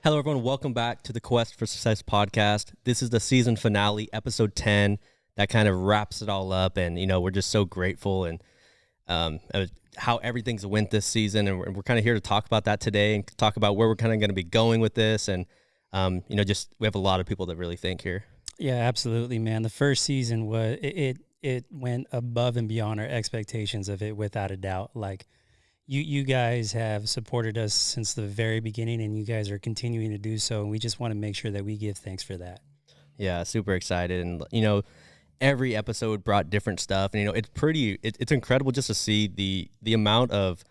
Hello, everyone. Welcome back to the Quest for Success podcast. This is the season finale, episode 10, that kind of wraps it all up. And, we're just so grateful and how everything's went this season. And we're kind of here to talk about that today and talk about where we're kind of going to be going with this. And, just we have a lot of people that really think here. Yeah, absolutely, man. The first season was, it went above and beyond our expectations of it, without a doubt. Like, You guys have supported us since the very beginning, and you guys are continuing to do so, and we just want to make sure that we give thanks for that. Yeah, super excited. And, every episode brought different stuff. And, it's incredible just to see the amount of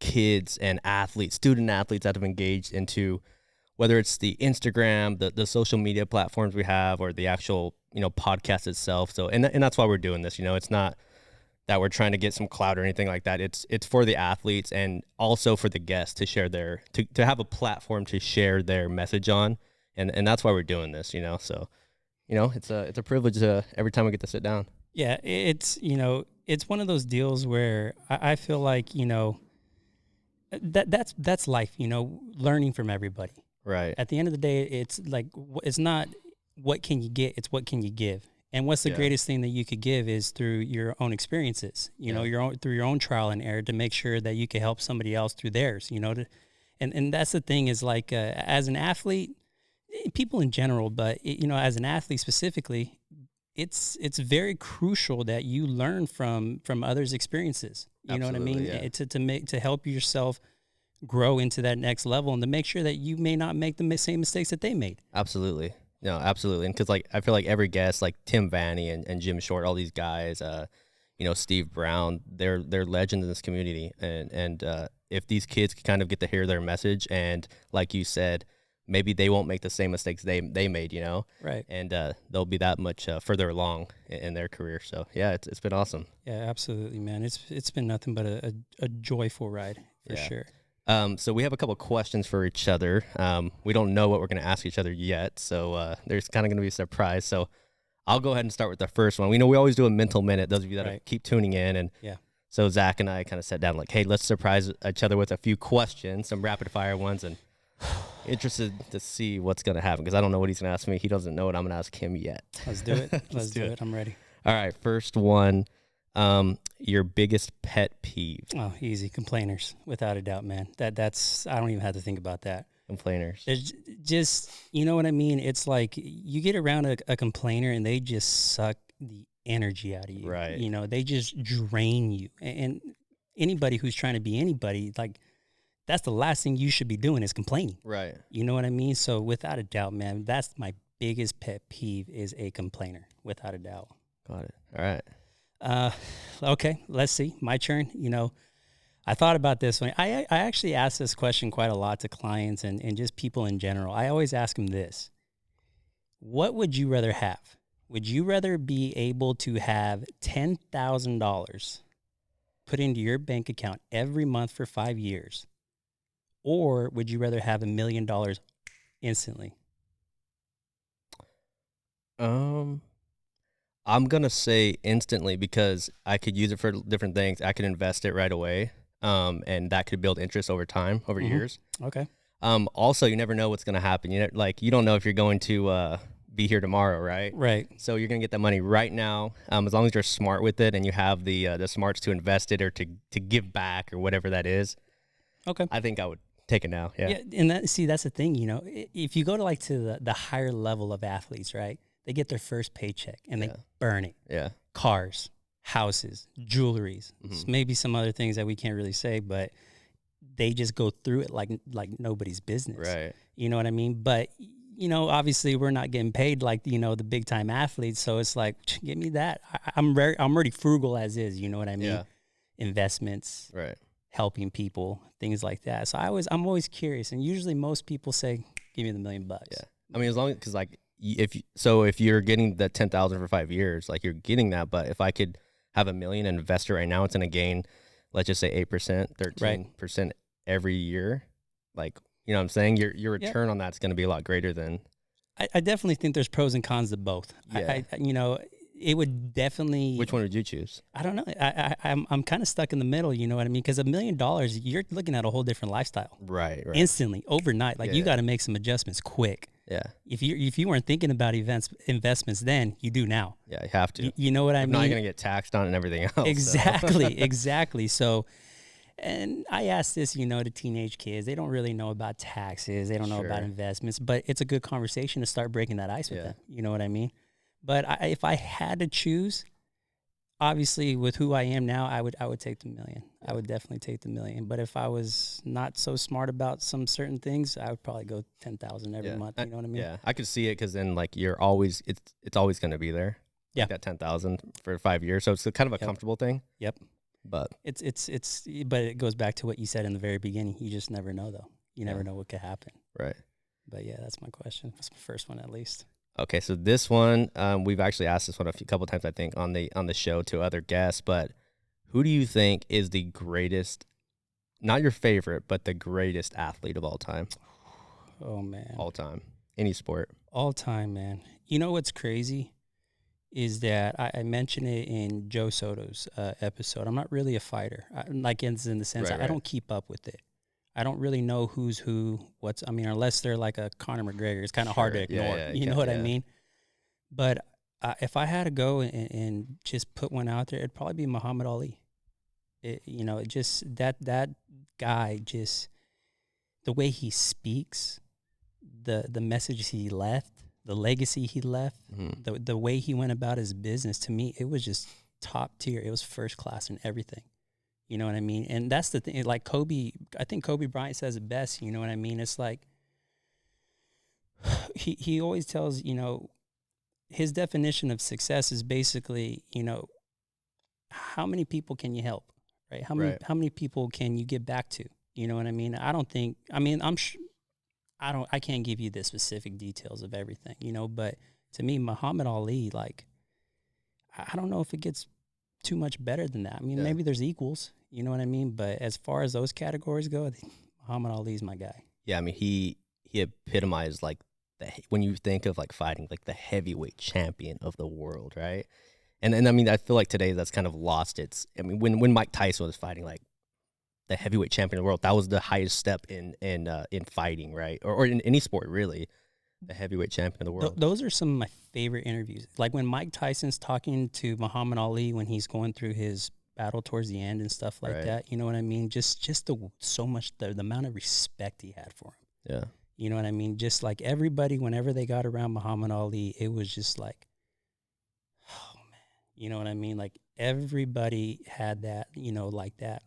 kids and athletes, student athletes that have engaged into, whether it's the Instagram, the social media platforms we have, or the actual, podcast itself. So, and that's why we're doing this. It's not that we're trying to get some clout or anything like that. It's for the athletes and also for the guests to share to have a platform to share their message on. And that's why we're doing this, so, it's a privilege every time we get to sit down. Yeah. It's one of those deals where I feel like, that's life, learning from everybody. Right. At the end of the day, it's like, it's not what can you get, it's what can you give. And what's the greatest thing that you could give is through your own experiences, through your own trial and error, to make sure that you can help somebody else through theirs, and that's the thing is, like, as an athlete, people in general, but as an athlete specifically, it's very crucial that you learn from others' experiences. You know what I mean? Yeah. To help yourself grow into that next level, and to make sure that you may not make the same mistakes that they made. Absolutely. No, absolutely. And because, I feel like every guest, like Tim Vanny and Jim Short, all these guys, Steve Brown, they're legends in this community. And if these kids kind of get to hear their message, and like you said, maybe they won't make the same mistakes they made, Right. And they'll be that much further along in their career. So, yeah, it's been awesome. Yeah, absolutely, man. It's been nothing but a joyful ride, for sure. So we have a couple questions for each other. We don't know what we're going to ask each other yet, so there's kind of going to be a surprise. So I'll go ahead and start with the first one. We always do a mental minute, those of you that keep tuning in. And so Zach and I kind of sat down like, hey, let's surprise each other with a few questions, some rapid-fire ones, and interested to see what's going to happen, because I don't know what he's going to ask me. He doesn't know what I'm going to ask him yet. Let's do it. Let's do it. I'm ready. All right, first one. Your biggest pet peeve? Oh, easy. Complainers, without a doubt, man. That's I don't even have to think about that. Complainers. It's just, you know what I mean? It's like you get around a complainer and they just suck the energy out of you. Right. They just drain you. And anybody who's trying to be anybody, like, that's the last thing you should be doing is complaining. Right. You know what I mean? So without a doubt, man, that's my biggest pet peeve, is a complainer, without a doubt. Got it. All right. Okay, let's see. My turn. I thought about this one. I actually ask this question quite a lot to clients and just people in general. I always ask them this: what would you rather have? Would you rather be able to have $10,000 put into your bank account every month for 5 years, or would you rather have $1 million instantly? I'm going to say instantly, because I could use it for different things. I could invest it right away, and that could build interest over time, over years. Okay. Also, you never know what's going to happen. You don't know if you're going to be here tomorrow, right? Right. So you're going to get that money right now, as long as you're smart with it and you have the smarts to invest it or to give back or whatever that is. Okay. I think I would take it now. Yeah. And that's the thing, if you go to the higher level of athletes, right? They get their first paycheck and they burn it. Yeah. Cars, houses, jewelries, maybe some other things that we can't really say, but they just go through it like nobody's business. Right. You know what I mean? But, obviously we're not getting paid like, the big time athletes. So it's like, give me that. I'm already frugal as is. You know what I mean? Yeah. Investments. Right. Helping people, things like that. So I'm always curious. And usually most people say, give me the $1 million. Yeah. I mean, as long as, because if you're getting the 10,000 for 5 years, like, you're getting that. But if I could have $1 million and invest it right now, it's going to gain, let's just say 8%, 13% every year. Like, you know what I'm saying? Your return on that's going to be a lot greater than. I definitely think there's pros and cons to both. Yeah. it would definitely. Which one would you choose? I don't know. I'm kind of stuck in the middle. You know what I mean? Because $1 million, you're looking at a whole different lifestyle. Right. Instantly, overnight. Like you got to make some adjustments quick. Yeah. If you weren't thinking about investments then, you do now. Yeah, you have to. You know what I mean? If not, you're gonna get taxed on and everything else. Exactly. Exactly. So, and I asked this, to teenage kids. They don't really know about taxes. They don't know about investments, but it's a good conversation to start breaking that ice with them. You know what I mean? But if I had to choose, obviously with who I am now, I would take the $1 million. Yeah. I would definitely take the $1 million. But if I was not so smart about some certain things, I would probably go 10,000 every month. You know what I mean? Yeah, I could see it because then like you're always it's always going to be there. Yeah, like that 10,000 for 5 years, so it's kind of a comfortable thing. Yep. But but it goes back to what you said in the very beginning. You just never know though. You never know what could happen. Right. But yeah, that's my question. That's my first one at least. Okay, so this one, we've actually asked this one a couple times, I think, on the show to other guests. But who do you think is the greatest, not your favorite, but the greatest athlete of all time? Oh man, all time, any sport, all time, man. You know what's crazy is that I mentioned it in Joe Soto's episode. I'm not really a fighter, like in the sense I don't keep up with it. I don't really know who's who, unless they're like a Conor McGregor. It's kind of hard to ignore. You know what I mean? But if I had to go and just put one out there, it'd probably be Muhammad Ali. That guy, just the way he speaks, the message he left, the legacy he left, the way he went about his business, to me, it was just top tier. It was first class in everything. You know what I mean? And that's the thing. Like I think Kobe Bryant says it best. You know what I mean? It's like he always tells, his definition of success is basically, how many people can you help, right? How many people can you give back to? You know what I mean? I can't give you the specific details of everything, but to me, Muhammad Ali, like, I don't know if it gets too much better than that. Maybe there's equals, you know what I mean? But as far as those categories go, I think Muhammad Ali's my guy. Yeah, he epitomized like when you think of like fighting, like the heavyweight champion of the world, right? And I feel like today that's kind of lost its. When Mike Tyson was fighting like the heavyweight champion of the world, that was the highest step in fighting, right? Or in any sport really. The heavyweight champion of the world. Those are some of my favorite interviews. Like when Mike Tyson's talking to Muhammad Ali when he's going through his battle towards the end and stuff like that. You know what I mean? Just the amount of respect he had for him. Yeah. You know what I mean? Just like everybody, whenever they got around Muhammad Ali, it was just like, oh man, you know what I mean? Like everybody had that, like that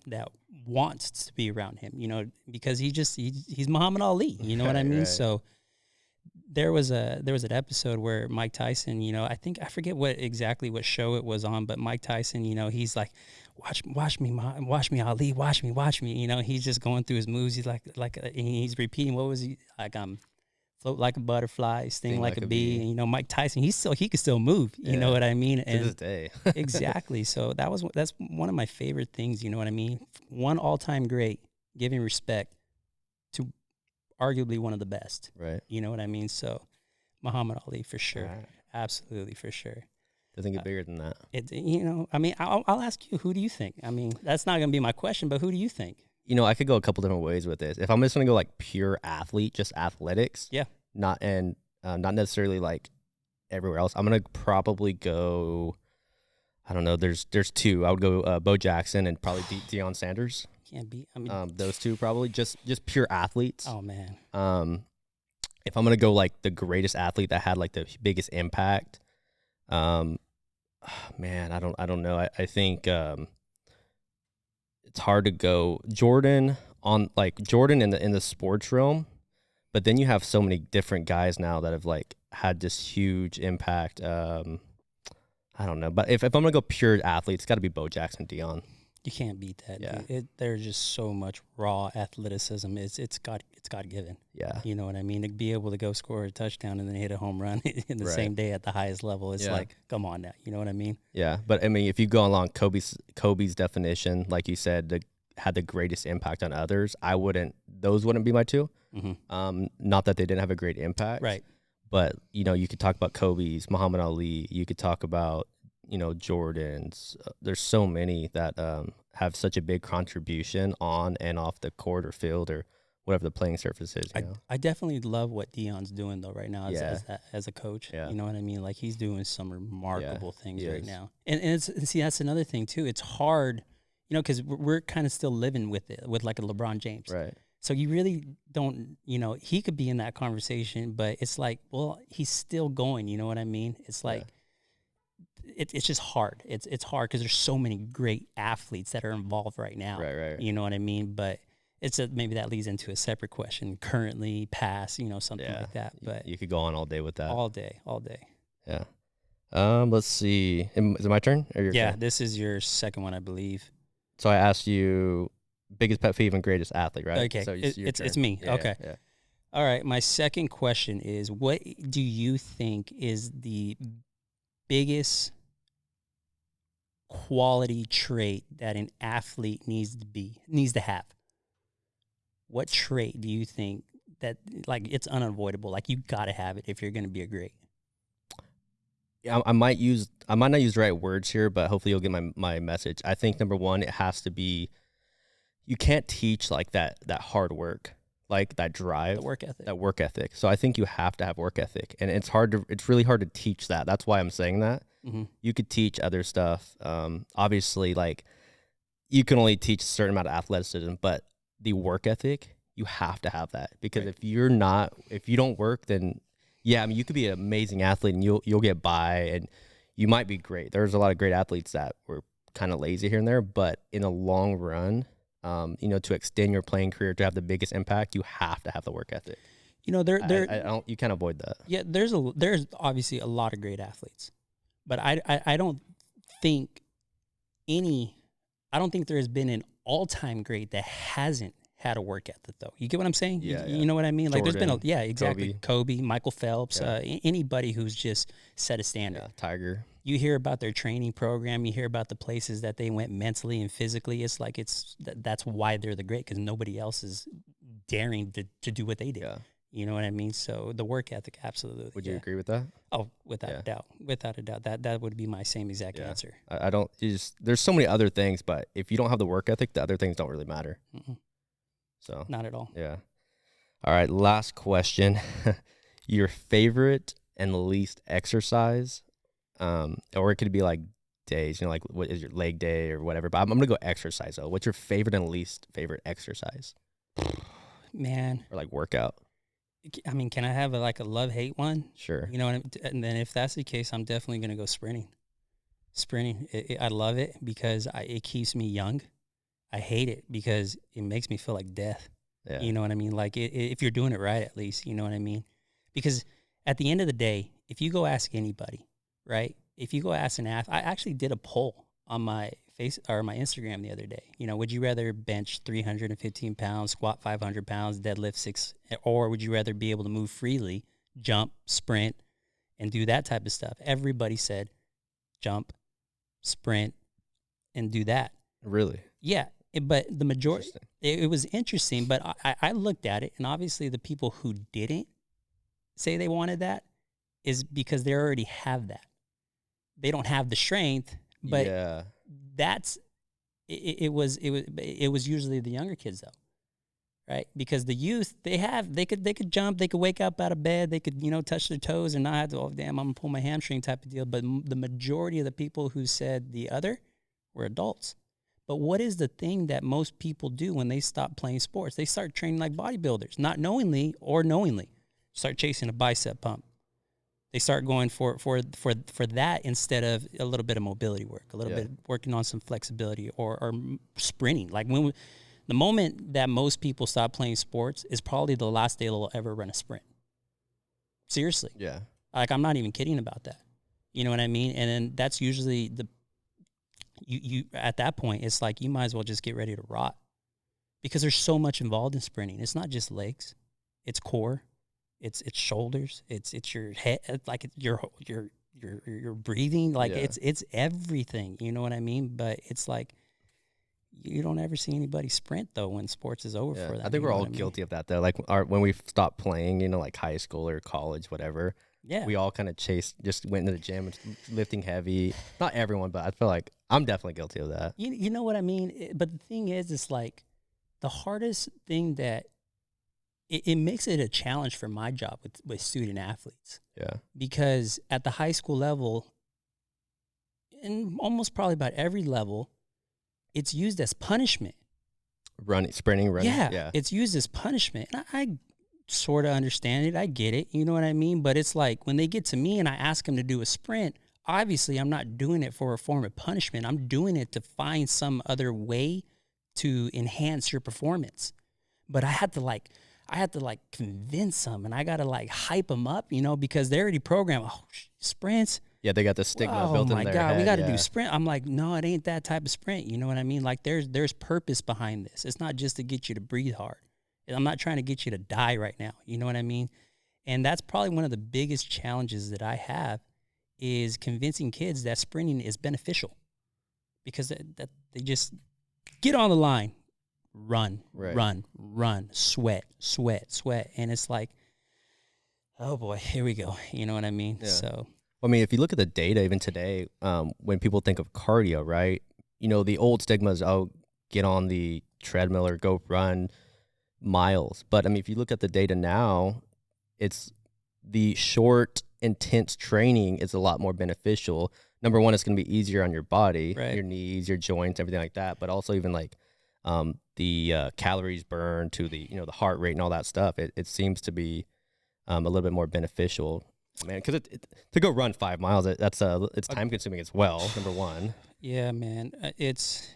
wants to be around him, because he's Muhammad Ali. You know what I mean? Right. So there was an episode where Mike Tyson, I forget what show it was on, but Mike Tyson, he's like, watch me, Ali, watch me. He's just going through his moves. He's he's repeating, what was he like? Float like a butterfly, sting like a bee. And, Mike Tyson, he could still move. You know what I mean? To this day. Exactly. So that's one of my favorite things. You know what I mean? One all-time great, giving respect to arguably one of the best. Right. You know what I mean? So Muhammad Ali for sure. Right. Absolutely for sure. Doesn't get bigger than that. I'll ask you, who do you think? That's not going to be my question, but who do you think? I could go a couple different ways with this. If I'm just going to go like pure athlete, just athletics. Yeah. Not necessarily like everywhere else. I'm going to probably go, I don't know. There's two. I would go Bo Jackson and probably Deion Sanders. Can't beat. Those two probably just pure athletes. Oh man. If I'm gonna go like the greatest athlete that had like the biggest impact, man, I don't know. I think it's hard to go Jordan in the sports realm, but then you have so many different guys now that have like had this huge impact. I don't know, but if I'm gonna go pure athlete, it's got to be Bo Jackson, Deion. You can't beat that. Yeah. There's just so much raw athleticism. It's God given. Yeah. You know what I mean? To be able to go score a touchdown and then hit a home run in the same day at the highest level, it's like, come on now. You know what I mean? Yeah. But if you go along Kobe's definition, like you said, had the greatest impact on others, those wouldn't be my two. Mm-hmm. Not that they didn't have a great impact. Right. But, you could talk about Kobe's, Muhammad Ali. You could talk about Jordans. There's so many that have such a big contribution on and off the court or field or whatever the playing surface is. I definitely love what Dion's doing though right now as a coach. Yeah. You know what I mean? Like he's doing some remarkable things right is. now. And see, that's another thing too. It's hard, because we're kind of still living with it, with like a LeBron James. Right. So you really don't, he could be in that conversation, but it's like, well, he's still going. You know what I mean? It's like, it's just hard. It's hard because there's so many great athletes that are involved right now. Right. You know what I mean? But maybe that leads into a separate question. Currently, past, something like that. But you could go on all day with that. All day. Yeah. Let's see. Is it my turn? Or your turn? This is your second one, I believe. So I asked you biggest pet peeve and greatest athlete, right? Okay. So it's me. Yeah, okay. Yeah. All right. My second question is, what do you think is the biggest quality trait that an athlete needs to have? What trait do you think that, like, it's unavoidable? Like, you got to have it if you're going to be a great. Yeah, I might not use the right words here, but hopefully you'll get my message. I think number one, it has to be, you can't teach like that hard work, like that drive, that work ethic. So I think you have to have work ethic, and it's really hard to teach that. That's why I'm saying that. Mm-hmm. You could teach other stuff. Obviously, like you can only teach a certain amount of athleticism, but the work ethic, you have to have that, because if you don't work, then you could be an amazing athlete and you'll get by and you might be great. There's a lot of great athletes that were kind of lazy here and there, but in a long run, to extend your playing career, to have the biggest impact, you have to have the work ethic. You can't avoid that. Yeah, there's obviously a lot of great athletes, but I don't think there has been an all-time great that hasn't had a work ethic, though. You get what I'm saying? You know what I mean? Like Jordan, there's been exactly. Kobe, Michael Phelps, anybody who's just set a standard. Yeah, Tiger. You hear about their training program. You hear about the places that they went mentally and physically. It's like that's why they're the great, because nobody else is daring to do what they did. Yeah. You know what I mean? So the work ethic, absolutely. Would you agree with that? Oh, without a doubt. That would be my same exact answer. I don't. There's so many other things, but if you don't have the work ethic, the other things don't really matter. Mm-mm. So not at all. Yeah. All right. Last question. Your favorite and least exercise, or it could be like days. Like what is your leg day or whatever. But I'm gonna go exercise though. What's your favorite and least favorite exercise? Man. Or like workout. I mean, can I have a love-hate one? Sure. You know what and then if that's the case, I'm definitely going to go sprinting. I love it because it keeps me young. I hate it because it makes me feel like death. Yeah. You know what I mean? Like if you're doing it right, at least, you know what I mean? Because at the end of the day, if you go ask anybody, right? If you go ask an athlete, I actually did a poll on my my Instagram the other day. Would you rather bench 315 pounds, squat 500 pounds, deadlift 6, or would you rather be able to move freely, jump, sprint, and do that type of stuff? Everybody said jump, sprint, and do that. Really? Yeah. But the majority, it was interesting, but I looked at it, and obviously the people who didn't say they wanted that is because they already have that. They don't have the strength, but it was usually the younger kids though, right? Because the youth, they could jump, they could wake up out of bed, they could touch their toes and not have to, oh damn, I'm gonna pull my hamstring type of deal. But the majority of the people who said the other were adults. But what is the thing that most people do when they stop playing sports? They start training like bodybuilders, not knowingly or knowingly. Start chasing a bicep pump. They start going for that instead of a little bit of mobility work, a little bit working on some flexibility or sprinting. Like the moment that most people stop playing sports is probably the last day they'll ever run a sprint. Seriously. Yeah. Like I'm not even kidding about that. You know what I mean? And then that's usually you at that point, it's like you might as well just get ready to rot, because there's so much involved in sprinting. It's not just legs, it's core, it's shoulders, it's your head, like it's your breathing, like it's everything. You know what I mean? But it's like you don't ever see anybody sprint though when sports is over for that. I think we're all guilty of that though. Like when we stopped playing, like high school or college, whatever. Yeah. We all kind of just went into the gym and lifting heavy. Not everyone, but I feel like I'm definitely guilty of that. You know what I mean? But the thing is, it's like the hardest thing that it makes it a challenge for my job with student athletes. Yeah. Because at the high school level, and almost probably about every level, it's used as punishment. Sprinting, running. Yeah. It's used as punishment. And I sort of understand it. I get it. You know what I mean? But it's like when they get to me and I ask them to do a sprint, obviously I'm not doing it for a form of punishment. I'm doing it to find some other way to enhance your performance. But I had to convince them, and I got to like hype them up, you know, because they're already programmed. Oh, sprints. Yeah, they got the stigma built in their head. Oh my God, we got to do sprint. I'm like, no, it ain't that type of sprint. You know what I mean? Like there's purpose behind this. It's not just to get you to breathe hard. I'm not trying to get you to die right now. You know what I mean? And that's probably one of the biggest challenges that I have is convincing kids that sprinting is beneficial, because that they just get on the line, run, sweat. And it's like, oh boy, here we go. You know what I mean? Yeah. So, I mean, if you look at the data even today, when people think of cardio, right, you know, the old stigma is, oh, get on the treadmill or go run miles. But I mean, if you look at the data now, it's the short, intense training is a lot more beneficial. Number one, it's going to be easier on your body, right, your knees, your joints, everything like that. But also even like the calories burned to the, you know, the heart rate and all that stuff. It seems to be a little bit more beneficial, man. Because to go run 5 miles, it's time consuming as well. Number one. Yeah, man. It's.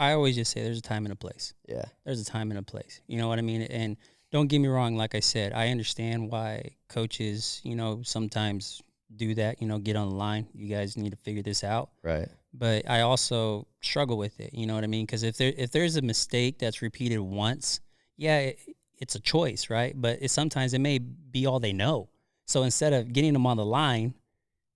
I always just say there's a time and a place. Yeah. There's a time and a place. You know what I mean? And don't get me wrong. Like I said, I understand why coaches, you know, sometimes do that, you know, get on the line. You guys need to figure this out. Right. But I also struggle with it. You know what I mean? Because if there's a mistake that's repeated once, yeah, it's a choice, right? But sometimes it may be all they know. So instead of getting them on the line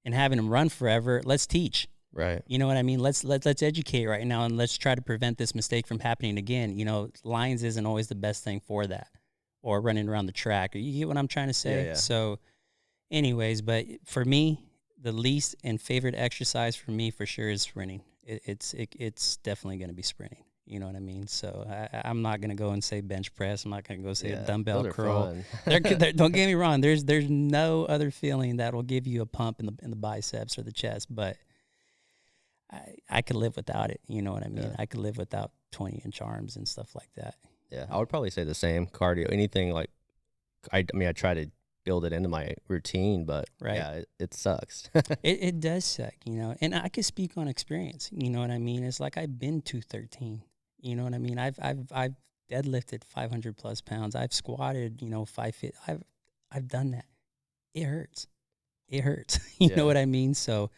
and having them run forever, let's teach. Right. You know what I mean? Let's educate right now, and let's try to prevent this mistake from happening again. You know, lines isn't always the best thing for that, or running around the track. You get what I'm trying to say? Yeah. So anyways, but for me, the least and favorite exercise for me for sure is sprinting. It's definitely going to be sprinting. You know what I mean? So I'm not going to go and say bench press. I'm not going to go say a dumbbell curl. Don't get me wrong. There's no other feeling that will give you a pump in the biceps or the chest, but I could live without it. You know what I mean? Yeah. I could live without 20-inch arms and stuff like that. Yeah, I would probably say the same. Cardio, anything like, I mean, I try to build it into my routine, but yeah, it sucks. it does suck, you know. And I could speak on experience. You know what I mean? It's like I've been 213. You know what I mean? I've deadlifted 500 plus pounds. I've squatted, you know, 5 feet. I've done that. It hurts. You know what I mean? So.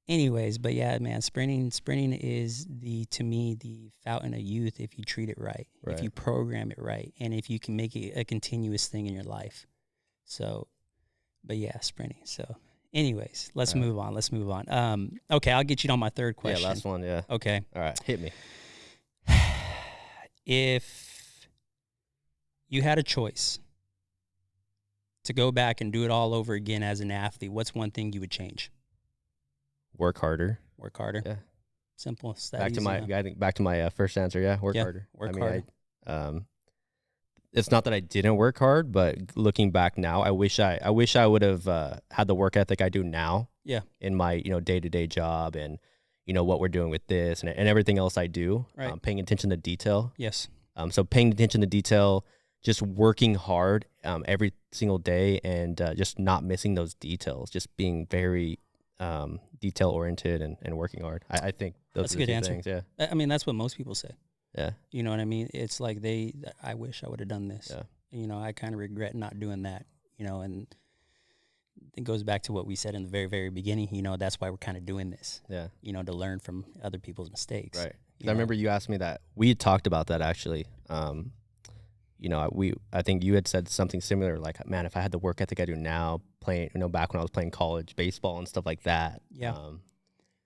Anyways, but yeah, man, sprinting is to me the fountain of youth if you treat it right, if you program it right, and if you can make it a continuous thing in your life. So, but yeah, sprinting. So, anyways, let's move on. Okay, I'll get you on my third question. Yeah, last one. Yeah. Okay. All right, hit me. If you had a choice to go back and do it all over again as an athlete, what's one thing you would change? Work harder. Yeah. Simple. Back to my first answer. Yeah. Work harder. Work harder. It's not that I didn't work hard, but looking back now, I wish I would have had the work ethic I do now. Yeah. In my, you know, day-to-day job and, you know, what we're doing with this and everything else I do. Right. Paying attention to detail. Yes. So paying attention to detail, just working hard every single day, and just not missing those details. Just being very detail oriented and working hard. I think those are the two things. Yeah. I mean, that's what most people say. Yeah. You know what I mean? It's like I wish I would have done this. Yeah. You know, I kind of regret not doing that, you know, and it goes back to what we said in the very, very beginning. You know, that's why we're kind of doing this. Yeah. You know, to learn from other people's mistakes. Right. I remember you asked me that. We had talked about that actually. You know, I think you had said something similar, like, man, if I had the work ethic I do now, playing, you know, back when I was playing college baseball and stuff like that. Yeah.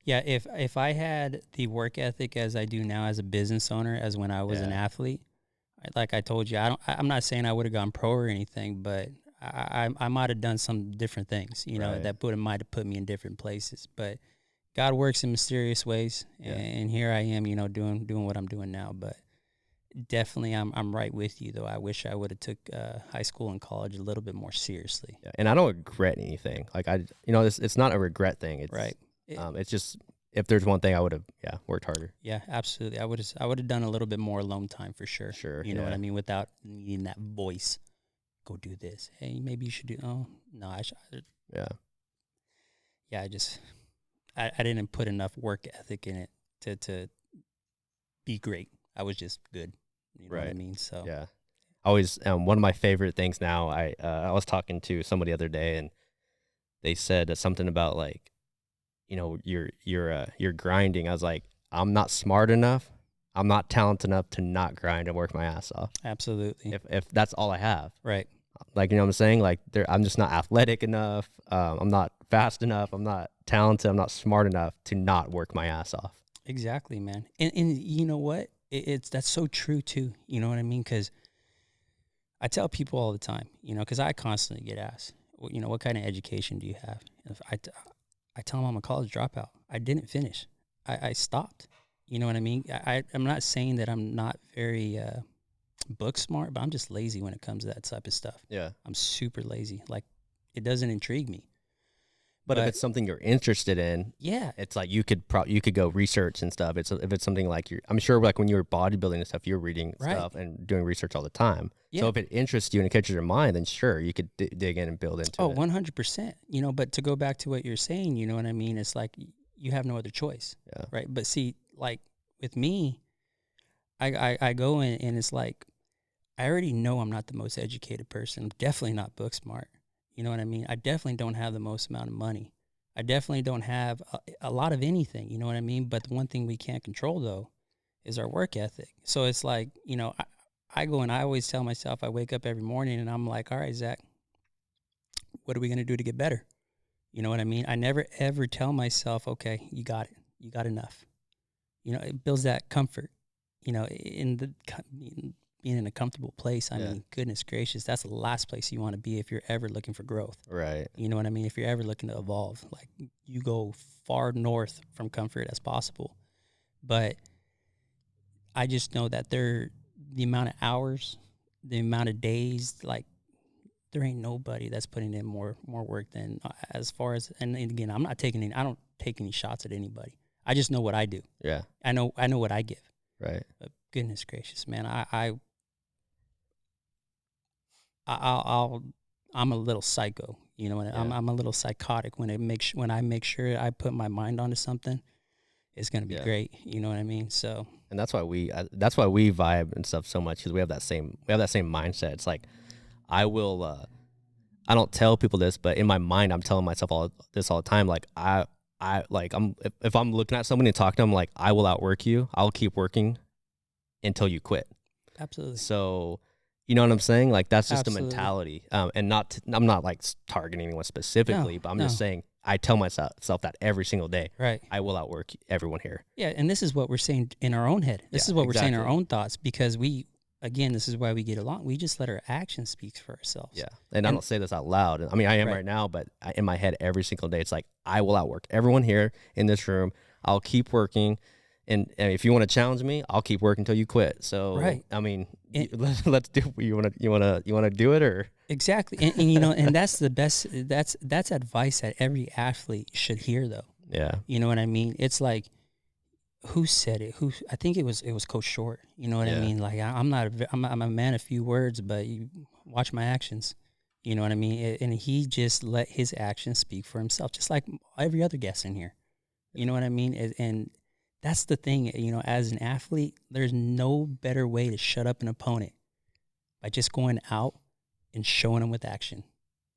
Yeah. If I had the work ethic as I do now as a business owner, as when I was an athlete, like I told you, I'm not saying I would have gone pro or anything, but I might have done some different things, you know, Right. that might have put me in different places. But God works in mysterious ways, Yeah. and here I am, you know, doing what I'm doing now. But definitely, I'm right with you though. I wish I would have took high school and college a little bit more seriously. Yeah. And I don't regret anything. Like it's not a regret thing. Right. It's just if there's one thing I would have worked harder. Yeah, absolutely. I would have done a little bit more alone time for sure. Sure. You know what I mean, without needing that voice. Go do this. Hey, maybe you should do. Oh no, Yeah. Yeah, I didn't put enough work ethic in it to be great. I was just good. You know what I mean? So Yeah. Always one of my favorite things now. I was talking to somebody the other day, and they said something about like, you're grinding. I was like, I'm not smart enough. I'm not talented enough to not grind and work my ass off. Absolutely. If that's all I have. Right. Like, you know what I'm saying? Like I'm just not athletic enough. I'm not fast enough. I'm not talented. I'm not smart enough to not work my ass off. Exactly, man. And you know what? That's so true too. You know what I mean? Because I tell people all the time, you know, because I constantly get asked, well, you know, what kind of education do you have? If I tell them I'm a college dropout. I didn't finish. I stopped. You know what I mean? I'm not saying that I'm not very book smart, but I'm just lazy when it comes to that type of stuff. Yeah. I'm super lazy. Like, it doesn't intrigue me. But if it's something you're interested in, yeah, it's like you could go research and stuff. If it's something like I'm sure like when you were bodybuilding and stuff, you're reading stuff and doing research all the time. Yeah. So if it interests you and it catches your mind, then sure, you could dig in and build into it. Oh, 100%. You know, but to go back to what you're saying, you know what I mean? It's like you have no other choice. Yeah. Right. But see, like with me, I go in and it's like, I already know I'm not the most educated person. I'm definitely not book smart. You know what I mean? I definitely don't have the most amount of money. I definitely don't have a lot of anything. You know what I mean? But the one thing we can't control, though, is our work ethic. So it's like, you know, I go and I always tell myself, I wake up every morning and I'm like, all right, Zach, what are we going to do to get better? You know what I mean? I never, ever tell myself, okay, you got it. You got enough. You know, it builds that comfort, you know, being in a comfortable place. I mean, goodness gracious, that's the last place you want to be if you're ever looking for growth. Right. You know what I mean? If you're ever looking to evolve, like you go far north from comfort as possible. But I just know that the amount of hours, the amount of days, like there ain't nobody that's putting in more work than as far as, and again, I don't take any shots at anybody. I just know what I do. Yeah. I know what I give. Right. But goodness gracious, man, I'm a little psycho, you know. I'm a little psychotic when I make sure I put my mind onto something. It's gonna be great, you know what I mean? So, and that's why we vibe and stuff so much, because we have that same mindset. It's like I don't tell people this, but in my mind I'm telling myself all the time. Like if I'm looking at somebody and talking to them, like I will outwork you. I'll keep working until you quit. absolutely. So, you know what I'm saying? Like that's just Absolutely. the mentality. And I'm not like targeting anyone specifically, but I'm just saying I tell myself that every single day. Right. I will outwork everyone here. Yeah, and this is what we're saying in our own head. This is what we're saying in our own thoughts, because this is why we get along. We just let our actions speak for ourselves. Yeah. And I don't say this out loud. I mean, I am right now, but in my head every single day, it's like, I will outwork everyone here in this room. I'll keep working. And if you want to challenge me, I'll keep working until you quit. So, I mean, let's do, you want to do it, or? Exactly. And you know, and that's the best, that's advice that every athlete should hear though. Yeah. You know what I mean? It's like, who said it? I think it was Coach Short. You know what I mean? Like I'm a man of few words, but you watch my actions. You know what I mean? And he just let his actions speak for himself, just like every other guest in here. You know what I mean? And that's the thing, you know, as an athlete, there's no better way to shut up an opponent by just going out and showing them with action,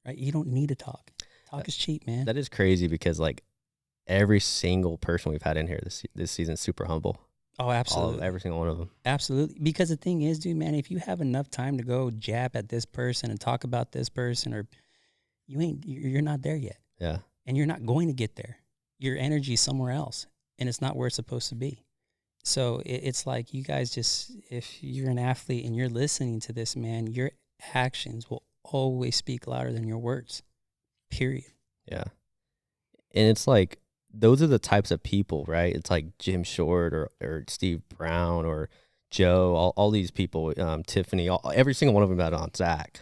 right? You don't need to talk. Talk is cheap, man. That is crazy, because like every single person we've had in here this season is super humble. Oh, absolutely. Every single one of them. Absolutely. Because the thing is, dude, man, if you have enough time to go jab at this person and talk about this person, or you're not there yet. Yeah. And you're not going to get there. Your energy is somewhere else, and it's not where it's supposed to be. So it's like, you guys just, if you're an athlete and you're listening to this, man, your actions will always speak louder than your words. Period. Yeah. And it's like, those are the types of people, right? It's like Jim Short or Steve Brown or Joe, all these people, Tiffany, every single one of them had on Zach.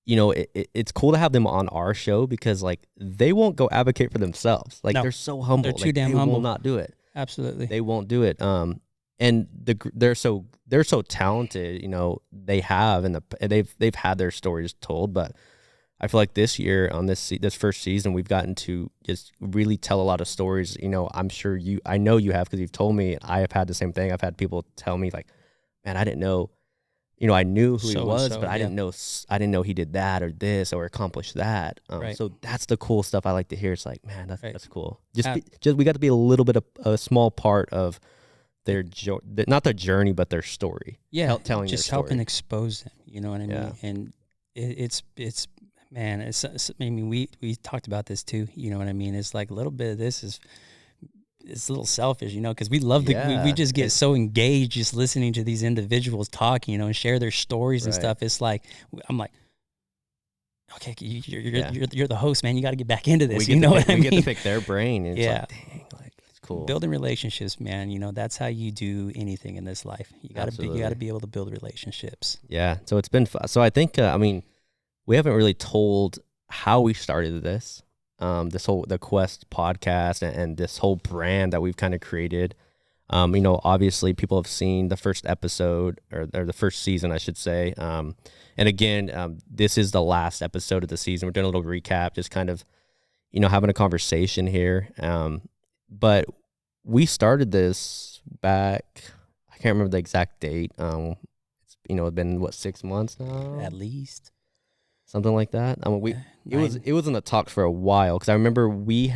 You know, it's cool to have them on our show because like they won't go advocate for themselves. Like they're so humble. They're too like, damn they humble. will not do it. Absolutely. They won't do it. And they're so talented. You know, they have and they've had their stories told. But I feel like this year on this first season, we've gotten to just really tell a lot of stories. You know, I know you have because you've told me. I have had the same thing. I've had people tell me like, man, I didn't know. You know, I knew who he was, but I didn't know he did that or this or accomplished that. Right. So that's the cool stuff I like to hear. It's like, man, that's cool. Just we got to be a little bit of a small part of their not their journey, but their story. Yeah, telling just their story. helping expose them. You know what I mean? Yeah. And it's man. I mean, we talked about this too. You know what I mean? It's like a little bit of this is. It's a little selfish, you know, because we love we just get so engaged just listening to these individuals talk, you know, and share their stories and stuff. It's like I'm like, okay, you're the host, man. You got to get back into this. You know what I mean? We get to pick their brain. And it's like, dang, like it's cool. Building relationships, man. You know, that's how you do anything in this life. You got to be able to build relationships. Yeah. So it's been fun. So I think I mean, we haven't really told how we started this. The Quest podcast and this whole brand that we've kind of created. You know, obviously people have seen the first episode or the first season, I should say. And again, this is the last episode of the season. We're doing a little recap, just kind of, you know, having a conversation here. But we started this back, I can't remember the exact date. It's, you know, it's been 6 months now? At least. Something like that. I mean, it was in the talks for a while because I remember we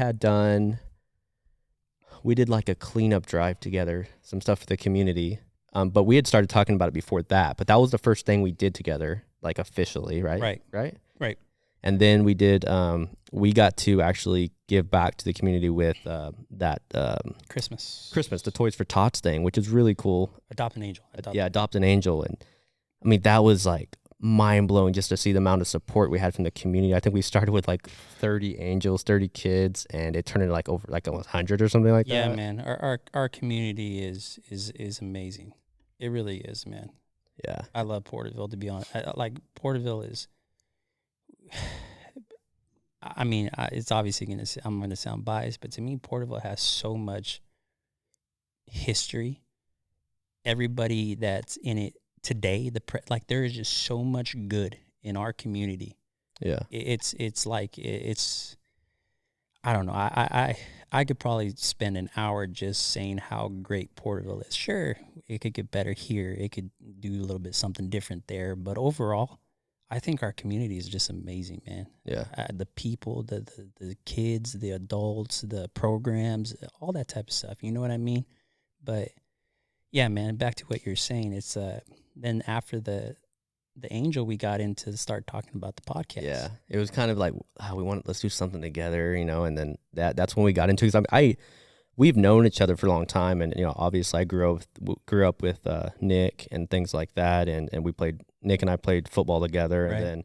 did like a cleanup drive together, some stuff for the community. But we had started talking about it before that. But that was the first thing we did together, like officially, right? Right. And then we did. We got to actually give back to the community with that Christmas, the Toys for Tots thing, which is really cool. Adopt an Angel. Adopt an Angel, and I mean that was like mind-blowing just to see the amount of support we had from the community. I think we started with like 30 angels, 30 kids, and it turned into like over like almost 100 or something like that. Yeah, man. Our community is amazing. It really is, man. Yeah. I love Porterville, to be honest. Like Porterville is, I mean, it's obviously I'm going to sound biased, but to me, Porterville has so much history. Everybody that's in it today, like there is just so much good in our community. Yeah, it's I don't know. I could probably spend an hour just saying how great Porterville is. Sure, it could get better here. It could do a little bit something different there, but overall, I think our community is just amazing, man. Yeah, the people, the kids, the adults, the programs, all that type of stuff. You know what I mean? But yeah, man. Back to what you're saying. It's then after the Angel, we got into start talking about the podcast. Yeah, it was kind of like let's do something together, you know. And then that's when we got into. Because we've known each other for a long time, and you know, obviously, I grew up with Nick and things like that, and Nick and I played football together, right. And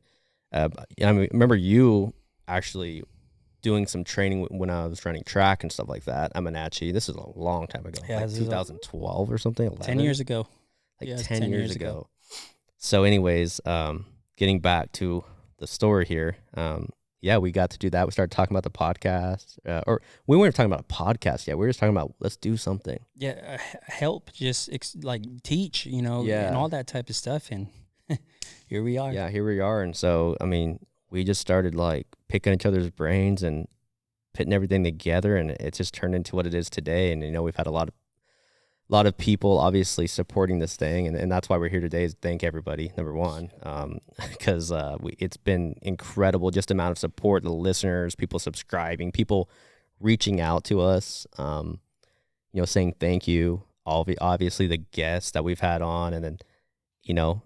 then I remember you actually doing some training when I was running track and stuff like that. I'm an Atchie. This is a long time ago, like 2012 or something. 11? 10 years ago. Like 10 years ago. So anyways, getting back to the story here, yeah, we got to do that. We started talking about the podcast, or we weren't talking about a podcast yet. We were just talking about let's do something. Yeah, help, just like teach, you know, and all that type of stuff. And here we are. Yeah, here we are. And so, I mean, we just started like picking each other's brains and putting everything together, and it just turned into what it is today. And you know, we've had a lot of people obviously supporting this thing, and that's why we're here today, is thank everybody, number one, because it's been incredible, just the amount of support, the listeners, people subscribing, people reaching out to us, you know, saying thank you, obviously the guests that we've had on, and then, you know,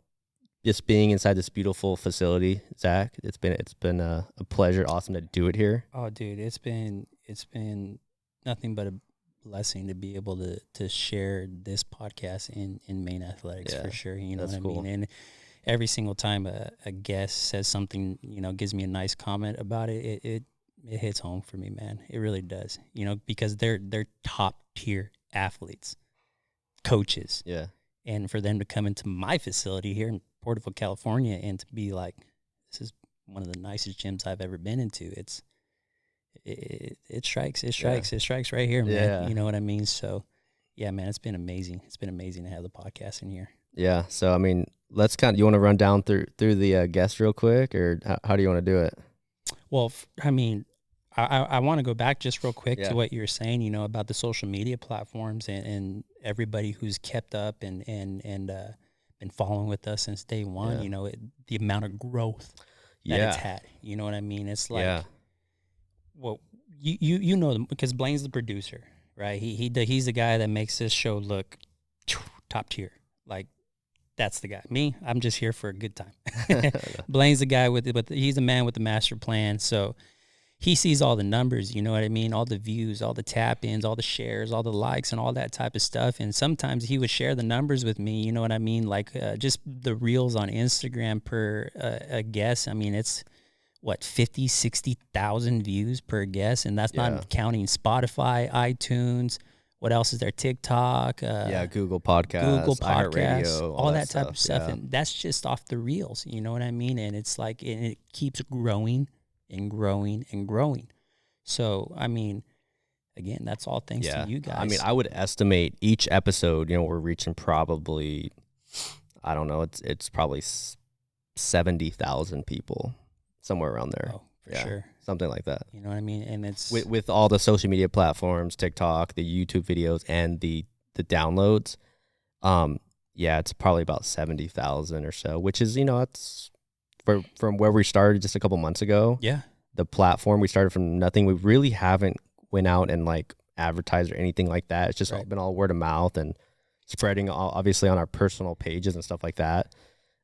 just being inside this beautiful facility, Zach, it's been a pleasure, awesome to do it here. Oh, dude, it's been nothing but a blessing to be able to share this podcast in Maine Athletics, for sure. You know what I mean? every single time a guest says something, gives me a nice comment about it, it hits home for me, man. It really does, because they're top tier athletes, coaches. Yeah. And for them to come into my facility here in Porterville, California, and to be like, this is one of the nicest gyms I've ever been into. It strikes right here, man. Yeah. You know what I mean? So, yeah, man, it's been amazing. It's been amazing to have the podcast in here. Yeah. So, I mean, let's you want to run down through the guests real quick, or how do you want to do it? Well, I mean, I want to go back just real quick Yeah. to what you were saying, about the social media platforms and everybody who's kept up and been following with us since day one. Yeah. The amount of growth that it's had. You know what I mean? It's like, well, you know them because Blain's the producer, right? He's the guy that makes this show look top tier. Like, that's the guy. Me, I'm just here for a good time. Blain's the guy he's the man with the master plan. So he sees all the numbers, you know what I mean? All the views, all the tap-ins, all the shares, all the likes, and all that type of stuff. And sometimes he would share the numbers with me, you know what I mean? Like just the reels on Instagram per a guest. I mean, it's, 50, 60,000 views per guest. And that's not counting Spotify, iTunes. What else is there? TikTok. Google Podcasts, all that type of stuff. Yeah. And that's just off the reels, you know what I mean? And it's like, and it keeps growing and growing and growing. So, I mean, again, that's all thanks to you guys. I mean, I would estimate each episode, we're reaching probably, I don't know, it's probably 70,000 people, somewhere around there. Oh, for sure. Something like that. You know what I mean? And it's with all the social media platforms, TikTok, the YouTube videos, and the downloads. It's probably about 70,000 or so, which is, it's from where we started just a couple months ago. Yeah. The platform, we started from nothing. We really haven't went out and like advertised or anything like that. It's just been all word of mouth and spreading obviously on our personal pages and stuff like that.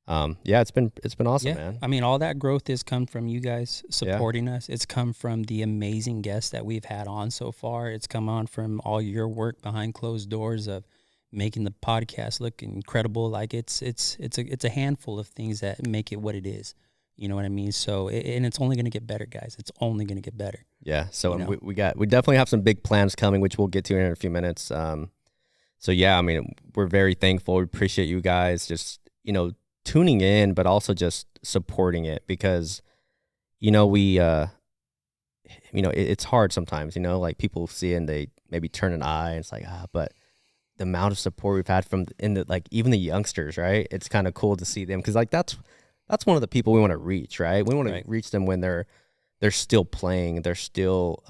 It's been awesome, man. I mean, all that growth has come from you guys supporting us. It's come from the amazing guests that we've had on so far. It's come on from all your work behind closed doors of making the podcast look incredible. Like it's a handful of things that make it what it is. You know what I mean? So, and it's only going to get better, guys. It's only going to get better. Yeah. So we definitely have some big plans coming, which we'll get to in a few minutes. I mean, we're very thankful. We appreciate you guys just, tuning in, but also just supporting it because, it's hard sometimes, like people see it and they maybe turn an eye and it's like, but the amount of support we've had from even the youngsters, right? It's kind of cool to see them. Cause like, that's one of the people we want to reach, right? We want to reach them when they're still playing, they're still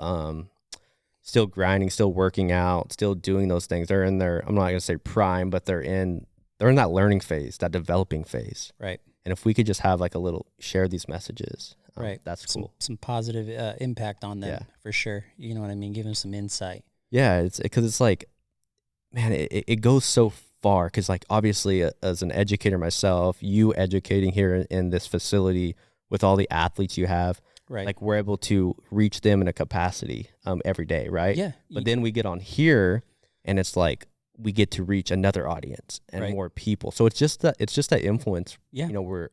grinding, still working out, still doing those things. They're in their, I'm not going to say prime, but they're in that learning phase, that developing phase. Right. And if we could just have like a little, share these messages, that's cool. Some positive impact on them for sure. You know what I mean? Give them some insight. Yeah. Because it's like, man, it goes so far. Because like, obviously as an educator myself, you educating here in this facility with all the athletes you have, right? Like we're able to reach them in a capacity every day, right? Yeah. But then we get on here and it's like, we get to reach another audience and more people. So it's just that influence, we're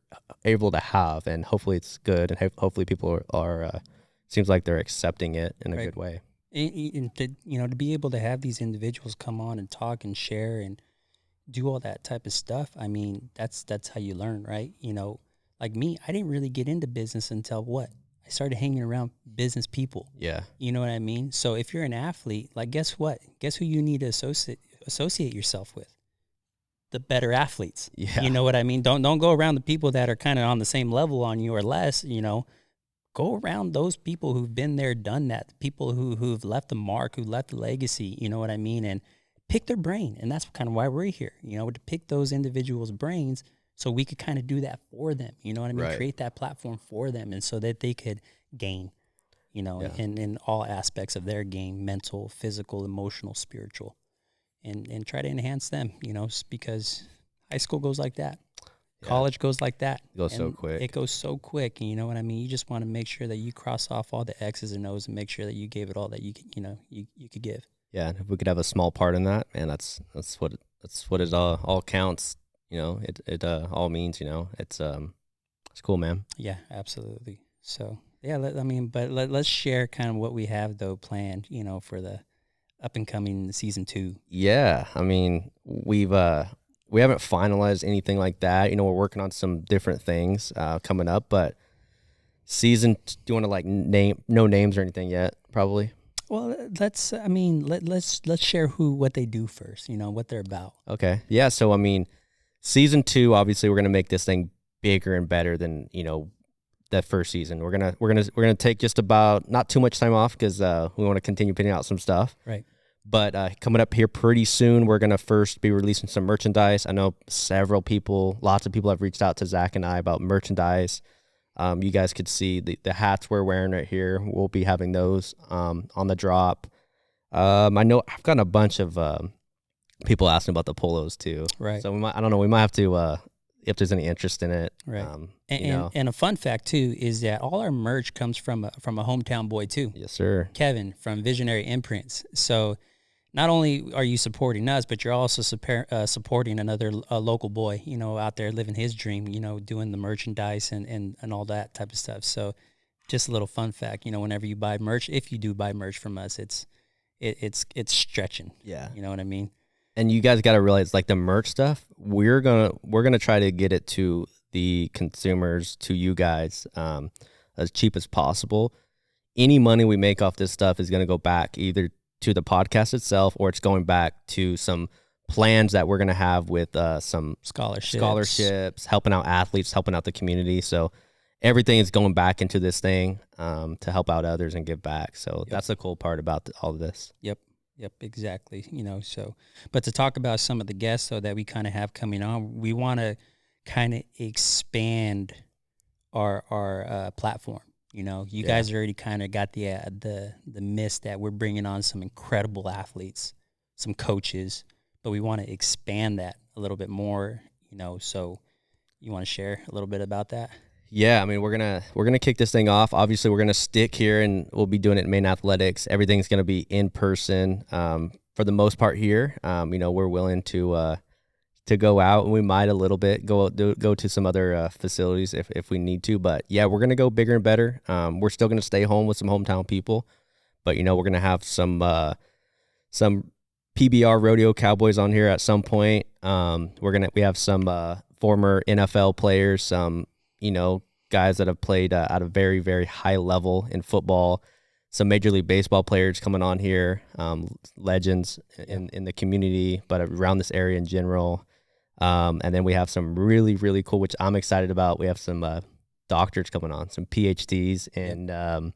able to have, and hopefully it's good. And hopefully people are seems like they're accepting it in a good way. And to be able to have these individuals come on and talk and share and do all that type of stuff. I mean, that's how you learn, right? Like me, I didn't really get into business until I started hanging around business people. Yeah. You know what I mean? So if you're an athlete, like guess what? Guess who you need to associate yourself with? The better athletes. Yeah. You know what I mean? Don't go around the people that are kind of on the same level on you or less, Go around those people who've been there, done that, people who've left a mark, who left a legacy, you know what I mean? And pick their brain. And that's kind of why we're here, to pick those individuals' brains so we could kind of do that for them. You know what I mean? Right. Create that platform for them and so that they could gain, in all aspects of their game, mental, physical, emotional, spiritual, and try to enhance them, because high school goes like that. Yeah. College goes like that. It goes so quick. It goes so quick. You know what I mean? You just want to make sure that you cross off all the X's and O's and make sure that you gave it all that you could give. Yeah, and if we could have a small part in that, man, that's what it all counts. it all means, it's cool, man. Yeah, absolutely. So yeah, let's share kind of what we have though planned, for the up and coming season 2. Yeah, I mean, we haven't finalized anything like that. We're working on some different things coming up, but do you want to like name no names or anything yet? Probably. Well, let's share what they do first, what they're about. Okay. Yeah, so I mean, season 2, obviously we're going to make this thing bigger and better than, that first season. We're gonna take just about not too much time off because we want to continue putting out some stuff. Right. But coming up here pretty soon, we're gonna first be releasing some merchandise. I know lots of people have reached out to Zach and I about merchandise. You guys could see the hats we're wearing right here. We'll be having those on the drop. I know I've gotten a bunch of people asking about the polos too. Right. So I don't know, we might have to if there's any interest in it. Right. And a fun fact too is that all our merch comes from a hometown boy too. Yes, sir. Kevin from Visionary Imprints. So not only are you supporting us, but you're also supporting another local boy, out there living his dream, doing the merchandise and all that type of stuff. So just a little fun fact, whenever you buy merch, if you do buy merch from us, it's stretching. Yeah. You know what I mean? And you guys got to realize, like, the merch stuff, we're gonna try to get it to the consumers, to you guys, as cheap as possible. Any money we make off this stuff is gonna go back either to the podcast itself, or it's going back to some plans that we're gonna have with some scholarships, helping out athletes, helping out the community. So everything is going back into this thing to help out others and give back. So that's the cool part about all of this. Yep, exactly. But to talk about some of the guests though that we kind of have coming on, we want to kind of expand our platform. You guys already kind of got the miss that we're bringing on some incredible athletes, some coaches, but we want to expand that a little bit more. So you want to share a little bit about that? Yeah, I mean, we're gonna kick this thing off. Obviously, we're gonna stick here, and we'll be doing it in Maine Athletics. Everything's gonna be in person for the most part here. We're willing to go out, and we might a little bit go to some other facilities if we need to. But yeah, we're gonna go bigger and better. We're still gonna stay home with some hometown people, but we're gonna have some PBR rodeo cowboys on here at some point. We have some former NFL players, some guys that have played at a very, very high level in football, some Major League Baseball players coming on here, legends in the community, but around this area in general. And then we have some really, really cool, which I'm excited about. We have some doctors coming on, some PhDs in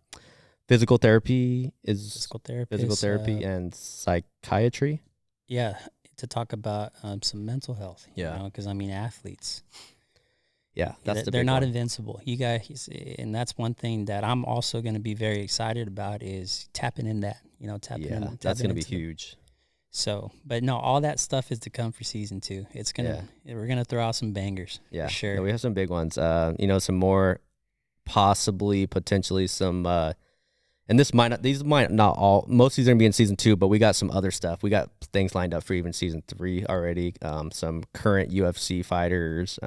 physical therapy and psychiatry. Yeah, to talk about some mental health. Yeah, because athletes. Yeah, they're not invincible. You guys, and that's one thing that I'm also going to be very excited about is tapping in that. That's going to be huge. So, but no, all that stuff is to come for season 2. We're gonna throw out some bangers. Yeah, for sure. Yeah, we have some big ones. Some more, potentially some. And these might not all. Most of these are gonna be in season 2, but we got some other stuff. We got things lined up for even season 3 already. Some current UFC fighters.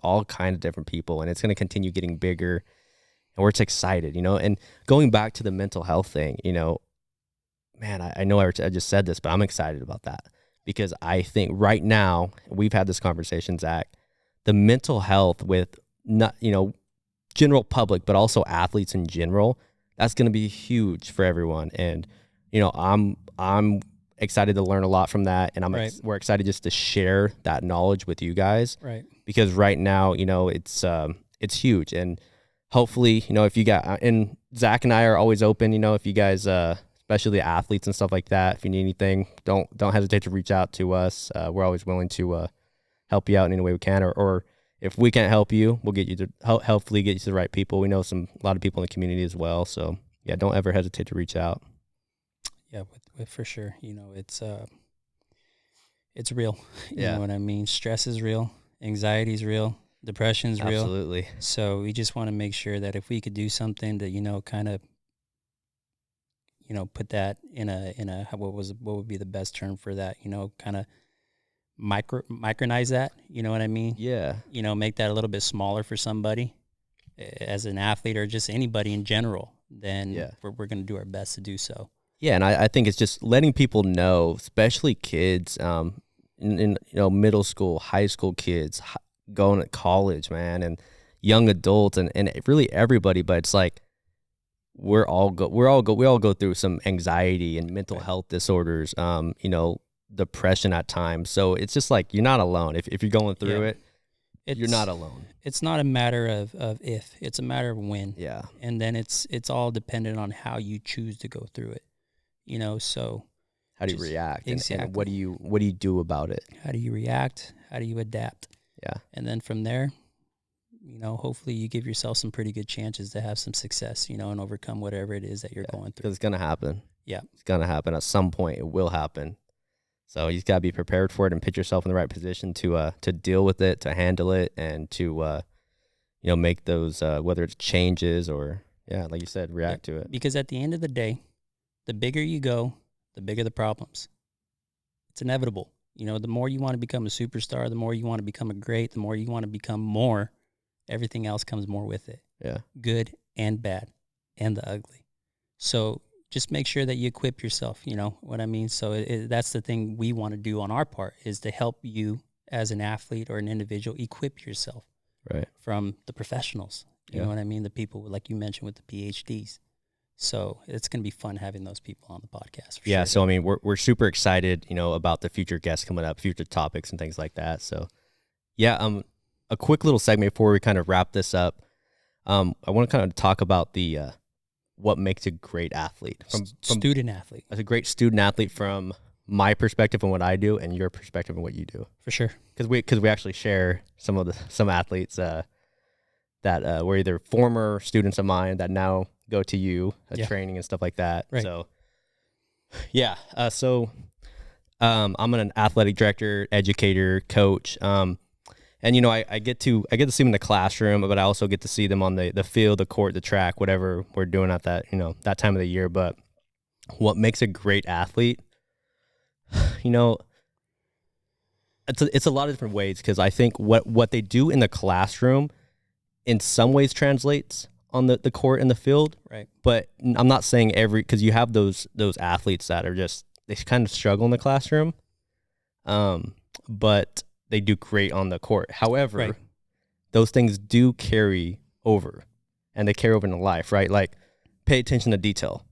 All kind of different people, and it's going to continue getting bigger, and we're just excited, and going back to the mental health thing, man, I know I just said this, but I'm excited about that because I think right now we've had this conversation, Zach, the mental health with not, general public, but also athletes in general, that's going to be huge for everyone. And, I'm excited to learn a lot from that, and we're excited just to share that knowledge with you guys, right? Because right now, it's huge, and hopefully, if you got, and Zach and I are always open, if you guys, especially the athletes and stuff like that, if you need anything, don't hesitate to reach out to us. We're always willing to help you out in any way we can, or if we can't help you, we'll get you to hopefully get you to the right people. We know a lot of people in the community as well, so yeah, don't ever hesitate to reach out. Yeah, for sure. It's real. You know what I mean? Stress is real. Anxiety is real. Depression is real. Absolutely. So we just want to make sure that if we could do something to, kind of, put that in a what would be the best term for that? Kind of micronize that. You know what I mean? Yeah. You know, make that a little bit smaller for somebody as an athlete or just anybody in general, then we're going to do our best to do so. Yeah, and I think it's just letting people know, especially kids, in middle school, high school kids, going to college, man, and young adults, and really everybody. But it's like we all go through some anxiety and mental health disorders, depression at times. So it's just like you're not alone. If you're going through it, you're not alone. It's not a matter of if, it's a matter of when. Yeah. And then it's all dependent on how you choose to go through it. So how do you react? Exactly. And what do you do about it? How do you react? How do you adapt? Yeah. And then from there, hopefully you give yourself some pretty good chances to have some success, and overcome whatever it is that you're going through. Because it's going to happen. Yeah. It's going to happen. At some point, it will happen. So you just got to be prepared for it and put yourself in the right position to deal with it, to handle it, and to, make those, whether it's changes or, like you said, react to it. Because at the end of the day, the bigger you go, the bigger the problems. It's inevitable. The more you want to become a superstar, the more you want to become a great, the more you want to become more, everything else comes more with it. Yeah. Good and bad and the ugly. So just make sure that you equip yourself, you know what I mean? So that's the thing we want to do on our part, is to help you as an athlete or an individual equip yourself from the professionals. You know what I mean? The people, like you mentioned, with the PhDs. So it's going to be fun having those people on the podcast. Yeah. Sure. So, I mean, we're super excited, about the future guests coming up, future topics and things like that. So, a quick little segment before we kind of wrap this up. I want to kind of talk about the what makes a great athlete. From student athlete. As a great student athlete from my perspective and what I do, and your perspective and what you do. For sure. Because we actually share some athletes that were either former students of mine that now go to you, training and stuff like that. Right. So, I'm an athletic director, educator, coach. And I get to see them in the classroom, but I also get to see them on the field, the court, the track, whatever we're doing at that that time of the year. But what makes a great athlete, it's a lot of different ways, because I think what they do in the classroom in some ways translates on the court and the field. Right. But I'm not saying because you have those athletes that are just, they kind of struggle in the classroom, but they do great on the court. However, those things do carry over, and they carry over into life, right? Like, pay attention to detail,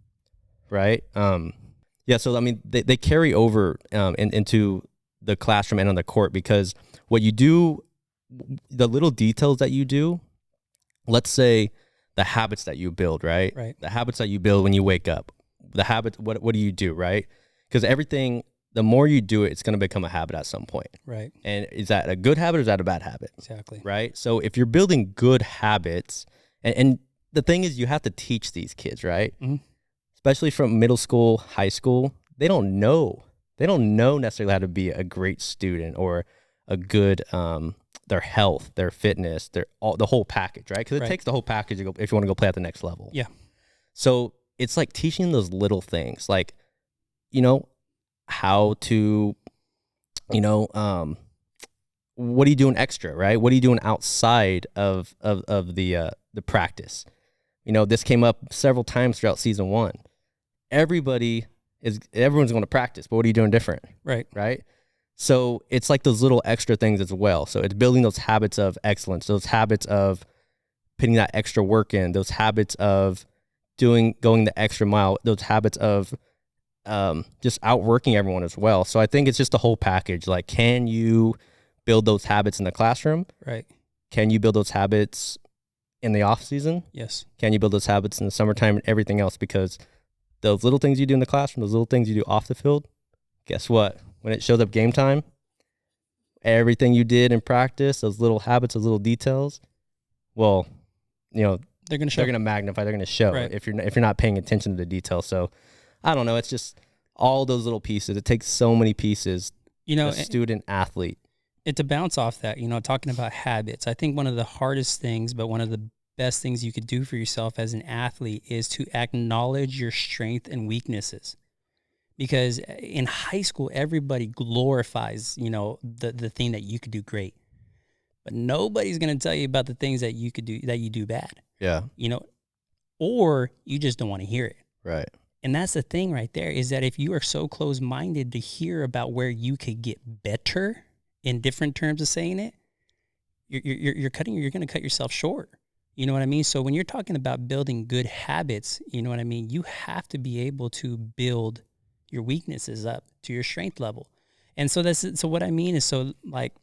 right? So, I mean, they carry over into the classroom and on the court, because what you do, the little details that you do, let's say the habits that you build, right? Right. The habits that you build when you wake up, the habits, what do you do, right? Because everything, the more you do it, it's going to become a habit at some point. Right. And is that a good habit or is that a bad habit? Exactly. Right. So if you're building good habits, and the thing is, you have to teach these kids, right? Mm-hmm. Especially from middle school, high school, they don't know necessarily how to be a great student or a good, their health, their fitness, the whole package, right? Because it takes the whole package to go, if you want to go play at the next level. Yeah. So it's like teaching those little things, like, how to, what are you doing extra, right? What are you doing outside of the practice? This came up several times throughout season 1. Everyone's going to practice, but what are you doing different? Right. So it's like those little extra things as well. So it's building those habits of excellence, those habits of putting that extra work in, those habits of going the extra mile, those habits of just outworking everyone as well. So I think it's just the whole package. Like, can you build those habits in the classroom? Right. Can you build those habits in the off season? Yes. Can you build those habits in the summertime and everything else? Because those little things you do in the classroom, those little things you do off the field, guess what? When it shows up game time, everything you did in practice, those little habits, those little details, well, they're going to show. They're going to magnify. They're going to show if you're not paying attention to the details. So, I don't know. It's just all those little pieces. It takes so many pieces. A student athlete. And to bounce off that, talking about habits, I think one of the hardest things, but one of the best things you could do for yourself as an athlete, is to acknowledge your strength and weaknesses. Because in high school, everybody glorifies, the thing that you could do great, but nobody's going to tell you about the things that you could do, that you do bad. Yeah. Or you just don't want to hear it. Right. And that's the thing right there, is that if you are so close-minded to hear about where you could get better, in different terms of saying it, you're going to cut yourself short. You know what I mean? So when you're talking about building good habits, you know what I mean? You have to be able to build your weaknesses up to your strength level. And so so what I mean is, so like,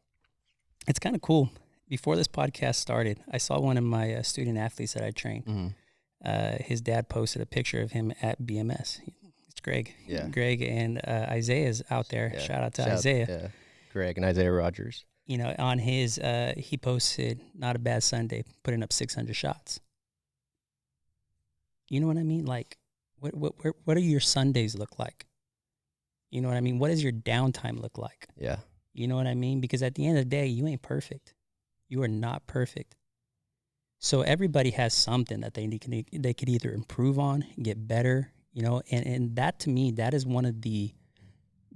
it's kind of cool. Before this podcast started, I saw one of my student athletes that I trained. Mm-hmm. His dad posted a picture of him at BMS. It's Greg. Yeah. Greg and Isaiah's out there. Yeah. Shout out to Isaiah. Yeah. Greg and Isaiah Rogers. On his, he posted, not a bad Sunday, putting up 600 shots. You know what I mean? Like, what do your Sundays look like? You know what I mean? What does your downtime look like? Yeah. You know what I mean? Because at the end of the day, you ain't perfect. You are not perfect. So everybody has something that they could either improve on, get better, and that, to me, that is one of the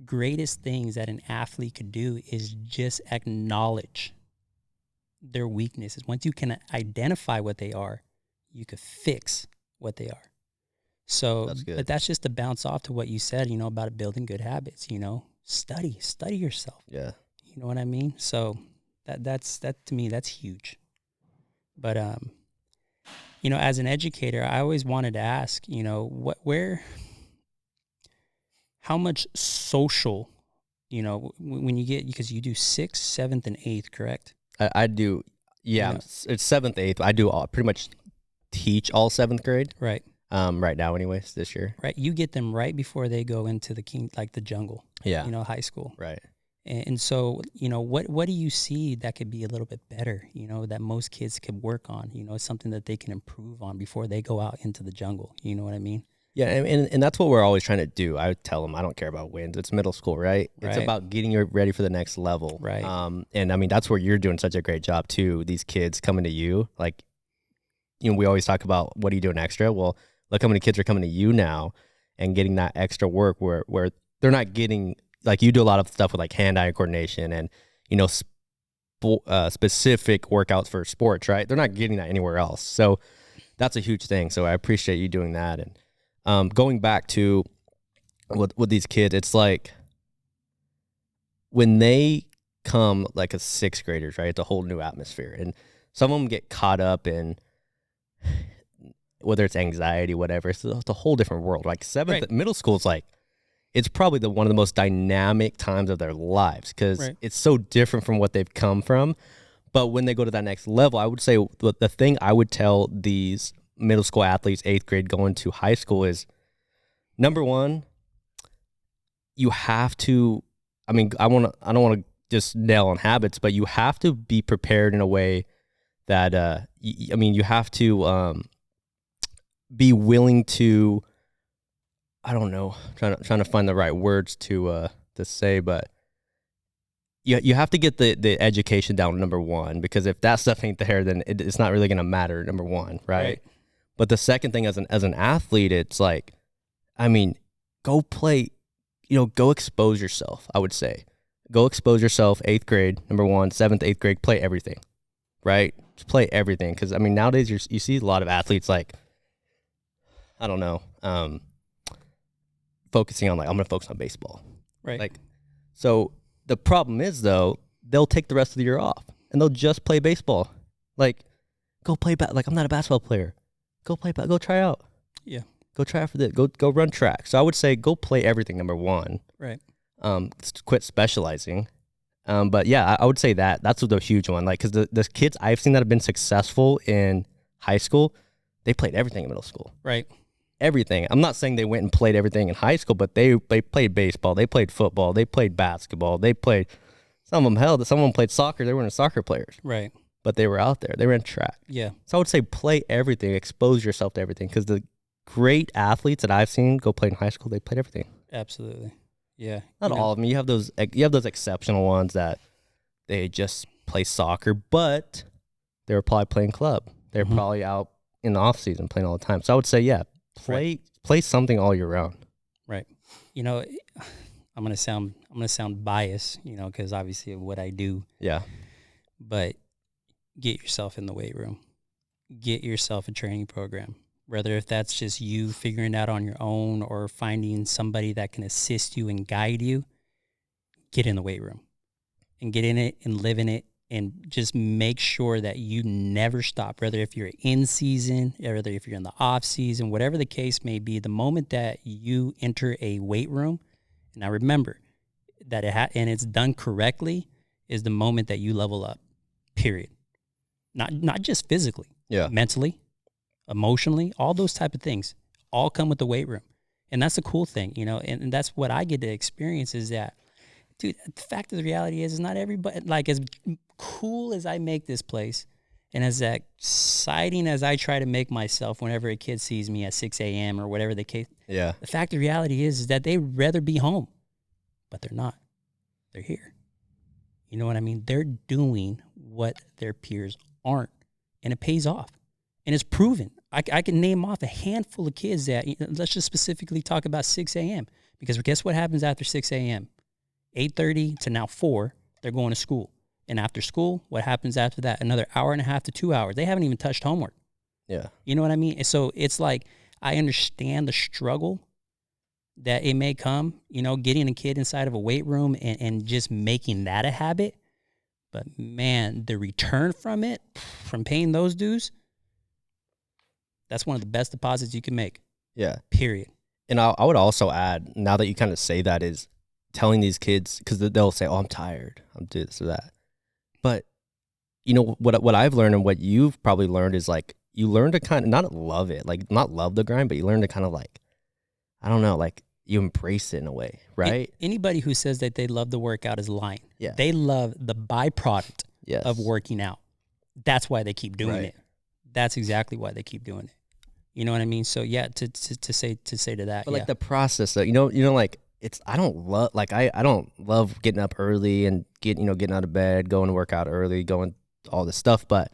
greatest things that an athlete could do, is just acknowledge their weaknesses. Once you can identify what they are, you could fix what they are. So, that's good. But that's just to bounce off to what you said, about building good habits, study yourself. Yeah. You know what I mean? So that to me, that's huge. But, as an educator, I always wanted to ask, how much social, when you get, because you do 6th, 7th, and 8th, correct? I do. Yeah. It's 7th, 8th. I do pretty much teach all 7th grade. Right. Right now anyways, this year. Right. You get them right before they go into the the jungle. Yeah. High school. Right. And so, what do you see that could be a little bit better, that most kids could work on, something that they can improve on before they go out into the jungle? You know what I mean? Yeah, and that's what we're always trying to do. I would tell them, I don't care about wins. It's middle school, right? It's about getting you ready for the next level. Right. And I mean, that's where you're doing such a great job too. These kids coming to you, like, we always talk about, what are you doing extra? Well, look how many kids are coming to you now and getting that extra work where they're not getting, like, you do a lot of stuff with like hand-eye coordination and, specific workouts for sports, right? They're not getting that anywhere else. So that's a huge thing. So I appreciate you doing that. And going back to with these kids, it's like when they come like as 6th graders, right? It's a whole new atmosphere. And some of them get caught up in, whether it's anxiety, whatever, it's a whole different world. Like 7th, middle school is like, it's probably one of the most dynamic times of their lives, because it's so different from what they've come from. But when they go to that next level, I would say the thing I would tell these middle school athletes, 8th grade going to high school, is, number one, you have to, I mean, I don't want to just nail on habits, but you have to be prepared in a way that, you have to be willing to, I don't know, trying to find the right words to say, but you have to get the education down, number one, because if that stuff ain't there, then it's not really going to matter, number one, right? But the second thing, as an athlete, it's like, I mean, go play, go expose yourself, I would say. Go expose yourself, 8th grade, number one, 7th, 8th grade, play everything, right? Just play everything, because, I mean, nowadays you see a lot of athletes, like, I don't know, focusing on, like, I'm going to focus on baseball. Right. Like, so the problem is, though, they'll take the rest of the year off and they'll just play baseball. Like, go play like, I'm not a basketball player. Go play, go try out. Yeah. Go try out for this. Go run track. So I would say go play everything, number one. Right. Quit specializing. But yeah, I would say that's the huge one. Like, because the kids I've seen that have been successful in high school, they played everything in middle school. Right. Everything. I'm not saying they went and played everything in high school, but they played baseball, they played football, they played basketball, they played, some of them played soccer. They weren't soccer players. Right. But they were out there. They were in track. Yeah. So I would say play everything, expose yourself to everything, because the great athletes that I've seen go play in high school, they played everything. Absolutely. Yeah. Not all of them. You have those exceptional ones that they just play soccer, but they were probably playing club. They're probably out in the off season playing all the time. So I would say, yeah, play something all year round. Right. you know, I'm gonna sound biased, you know, because obviously of what I do. Yeah. But get yourself in the weight room. Get yourself a training program. Whether if that's just you figuring it out on your own or finding somebody that can assist you and guide you, get in the weight room and get in it and live in it and just make sure that you never stop. Whether if you're in season, or whether if you're in the off season, whatever the case may be, the moment that you enter a weight room, and now remember that and it's done correctly, is the moment that you level up. Period. Not just physically, mentally, emotionally, all those type of things all come with the weight room. And that's the cool thing, you know, and that's what I get to experience is that, dude, the fact of the reality is not everybody, like as cool as I make this place and as exciting as I try to make myself whenever a kid sees me at 6 a.m. or whatever the case, the fact of the reality is that they'd rather be home, but they're not. They're here. You know what I mean? They're doing what their peers aren't, and it pays off. And it's proven. I can name off a handful of kids that, let's just specifically talk about 6 a.m. Because guess what happens after 6 a.m.? 8:30 to now 4, they're going to school. And after school, what happens after that? Another hour and a half to 2 hours. They haven't even touched homework. Yeah. You know what I mean? And so it's like, I understand the struggle that it may come, you know, getting a kid inside of a weight room and just making that a habit. But man, the return from it, from paying those dues, that's one of the best deposits you can make. Yeah. Period. And I would also add, now that you kind of say that, is telling these kids, because they'll say, oh, I'm tired, I'm doing this or that. But, you know, what I've learned and what you've probably learned is, like, you learn to kind of not love it, like not love the grind, but you learn to kind of, like, I don't know, like, you embrace it in a way, right? Anybody who says that they love the workout is lying. Yeah. They love the byproduct of working out. That's why they keep doing it. That's exactly why they keep doing it. You know what I mean? So yeah, to say to that. But like the process, though, you know, like I don't love getting up early and getting out of bed, going to work out early, going all this stuff. But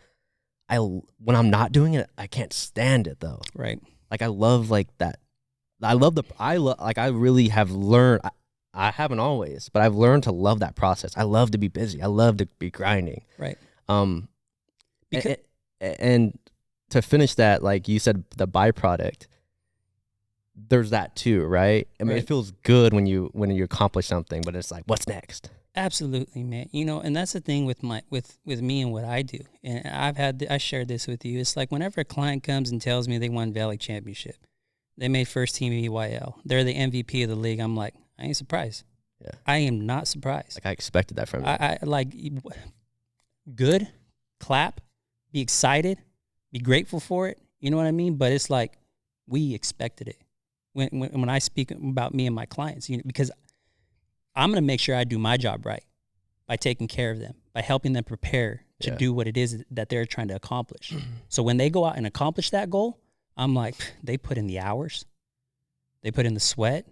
when I'm not doing it, I can't stand it though. Right. Like I love like that. I really have learned. I haven't always, but I've learned to love that process. I love to be busy. I love to be grinding. Right. Because and to finish that, like you said, the byproduct, there's that too, right? I mean, It feels good when you accomplish something, but it's like, what's next? Absolutely, man. You know, and that's the thing with me and what I do. And I shared this with you. It's like whenever a client comes and tells me they won Valley Championship, they made first team EYL, they're the MVP of the league, I'm like, I ain't surprised. Yeah. I am not surprised. Like I expected that from you. I like, good, clap, be excited, be grateful for it. You know what I mean? But it's like, we expected it. When I speak about me and my clients, you know, because I'm going to make sure I do my job right by taking care of them, by helping them prepare to do what it is that they're trying to accomplish. So when they go out and accomplish that goal, I'm like, they put in the hours, they put in the sweat.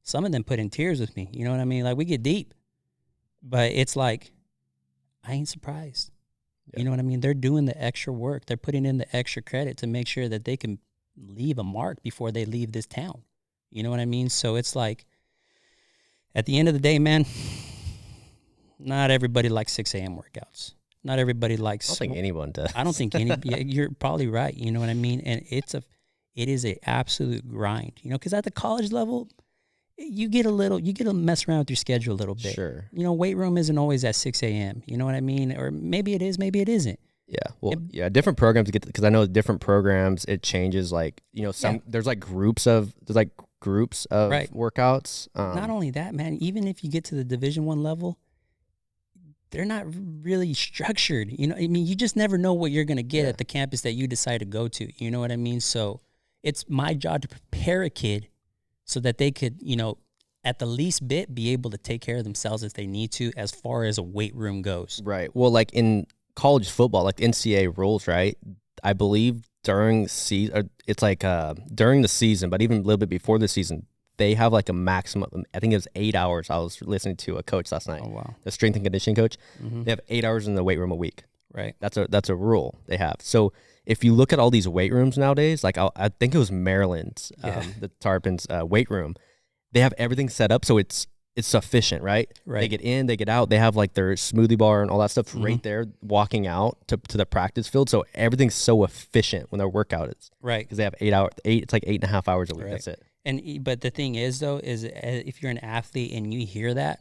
Some of them put in tears with me. You know what I mean? Like we get deep, but it's like, I ain't surprised. Yeah. You know what I mean? They're doing the extra work. They're putting in the extra credit to make sure that they can leave a mark before they leave this town. You know what I mean? So it's like, at the end of the day, man, not everybody likes 6 a.m. workouts. Not everybody likes. I don't think anyone does. I don't think you're probably right. You know what I mean? And it is a absolute grind, you know, because at the college level, you get to mess around with your schedule a little bit. Sure. You know, weight room isn't always at 6 a.m. You know what I mean? Or maybe it is, maybe it isn't. Yeah. Well, different programs because I know different programs, it changes. Like, you know, there's groups of workouts. Not only that, man, even if you get to the Division I level, they're not really structured. You know, I mean, you just never know what you're going to get at the campus that you decide to go to. You know what I mean? So it's my job to prepare a kid so that they could, you know, at the least bit be able to take care of themselves if they need to, as far as a weight room goes. Right. Well, like in college football, like NCAA rules, right? I believe during season, it's like during the season, but even a little bit before the season, they have like a maximum, I think it was 8 hours. I was listening to a coach last night. Oh, wow. The strength and conditioning coach. Mm-hmm. They have 8 hours in the weight room a week. Right. That's a rule they have. So if you look at all these weight rooms nowadays, like I think it was Maryland's, the Tarpons weight room, they have everything set up so it's sufficient, right? Right. They get in, they get out. They have like their smoothie bar and all that stuff right there, walking out to the practice field. So everything's so efficient when their workout is right, because they have 8 hours. It's like 8.5 hours a week. Right. That's it. And but the thing is though, is if you're an athlete and you hear that,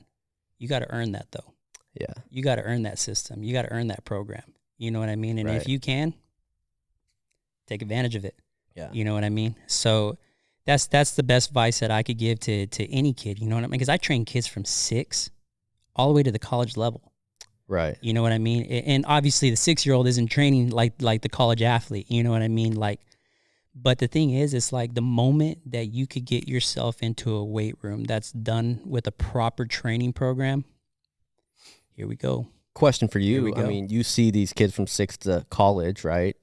you got to earn that though. Yeah, you got to earn that system. You got to earn that program. You know what I mean? And if you can, take advantage of it. Yeah, you know what I mean. So that's the best advice that I could give to any kid. You know what I mean? Because I train kids from 6 all the way to the college level. right. You know what I mean? And obviously, the 6-year-old isn't training like the college athlete. You know what I mean? Like. But the thing is, it's like the moment that you could get yourself into a weight room that's done with a proper training program, here we go. Question for you. I mean, you see these kids from 6 to college, right?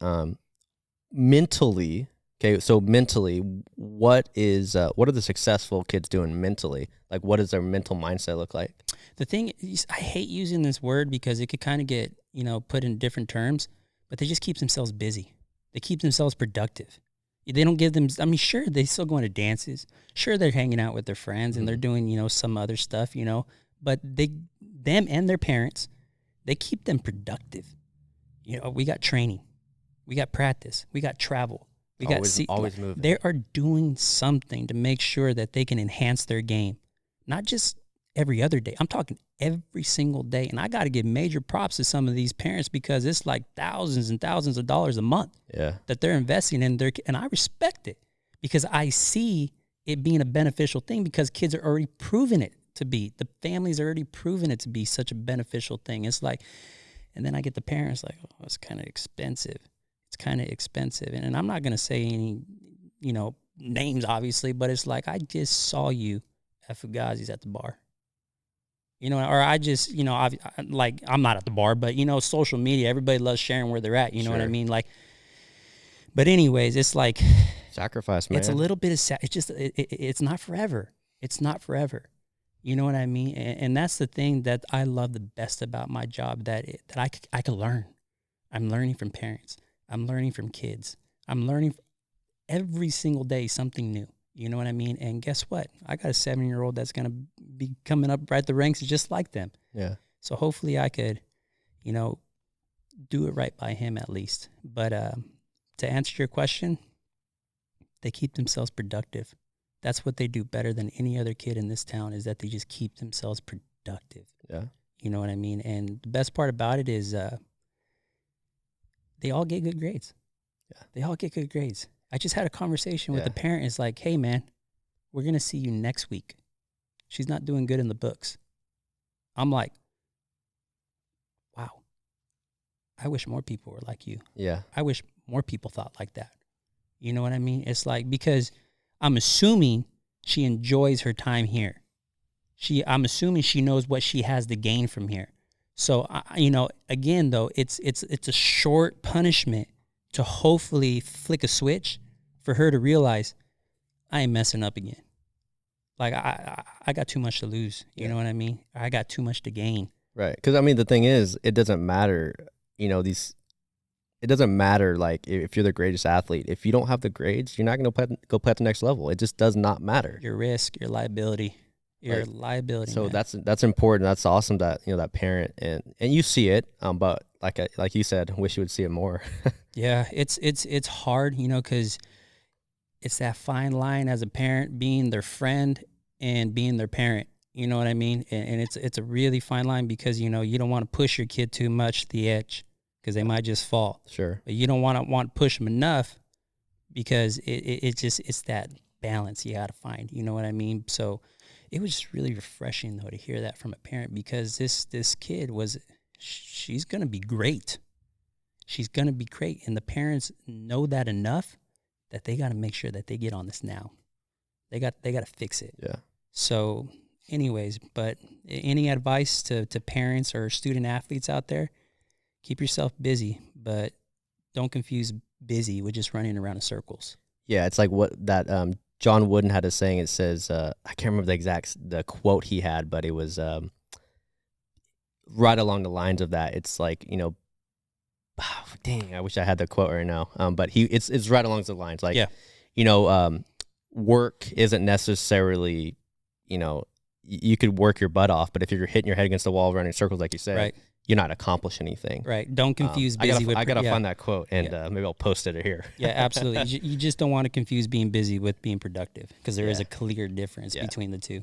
Mentally, okay, so mentally, what are the successful kids doing mentally? Like, what does their mental mindset look like? The thing is, I hate using this word because it could kind of get, put in different terms, but they just keep themselves busy. They keep themselves productive. They don't give them, sure, they still going to dances. Sure, they're hanging out with their friends and they're doing, some other stuff, but them and their parents, they keep them productive. We got training, we got practice, we got travel, we got always moving. They are doing something to make sure that they can enhance their game, not just every other day. I'm talking every single day. And I got to give major props to some of these parents because it's like thousands and thousands of dollars a month that they're investing in their, and I respect it because I see it being a beneficial thing because kids are already proven it to be. The families are already proven it to be such a beneficial thing. It's like, and then I get the parents like, oh, it's kind of expensive. It's kind of expensive. And I'm not going to say any, names obviously, but it's like, I just saw you at Fugazi's at the bar. Or I just, I'm not at the bar, but, social media, everybody loves sharing where they're at. You know what I mean? Like, but anyways, it's like. Sacrifice, man. It's a little bit of, it's just, it's not forever. It's not forever. You know what I mean? And that's the thing that I love the best about my job, that I can learn. I'm learning from parents. I'm learning from kids. I'm learning every single day something new. You know what I mean? And guess what? I got a 7-year-old that's going to be coming up right the ranks just like them. Yeah. So hopefully I could, do it right by him at least. But to answer your question, they keep themselves productive. That's what they do better than any other kid in this town, is that they just keep themselves productive. Yeah. You know what I mean? And the best part about it is they all get good grades. Yeah. They all get good grades. I just had a conversation with the parent. It's like, hey, man, we're going to see you next week. She's not doing good in the books. I'm like, wow. I wish more people were like you. Yeah. I wish more people thought like that. You know what I mean? It's like, because I'm assuming she enjoys her time here. I'm assuming she knows what she has to gain from here. So, again, though, it's a short punishment to hopefully flick a switch for her to realize I ain't messing up again. Like, I got too much to lose. You know what I mean? I got too much to gain. Right. Because, the thing is, it doesn't matter, it doesn't matter, like, if you're the greatest athlete. If you don't have the grades, you're not going to go play at the next level. It just does not matter. Your risk, your liability. Liability. So man. that's important. That's awesome that that parent and you see it. But like you said, wish you would see it more. Yeah, it's hard, because it's that fine line as a parent, being their friend and being their parent. You know what I mean? And it's a really fine line because you don't want to push your kid too much to the edge because they might just fall. Sure. But you don't want to push them enough because it's that balance you got to find. You know what I mean? So. It was just really refreshing, though, to hear that from a parent because this kid she's going to be great. She's going to be great. And the parents know that enough that they got to make sure that they get on this now. They got to fix it. Yeah. So anyways, but any advice to parents or student athletes out there? Keep yourself busy, but don't confuse busy with just running around in circles. Yeah, it's like what that John Wooden had a saying. It says, I can't remember the quote he had, but it was right along the lines of that. It's like, dang, I wish I had the quote right now. But it's right along the lines. Like, work isn't necessarily you know, you could work your butt off, but if you're hitting your head against the wall, running circles, like you said, Right. you're not accomplishing anything. Right. Don't confuse busy with. I gotta find that quote, and maybe I'll post it here. Yeah, absolutely. You just don't want to confuse being busy with being productive, because there is a clear difference between the two.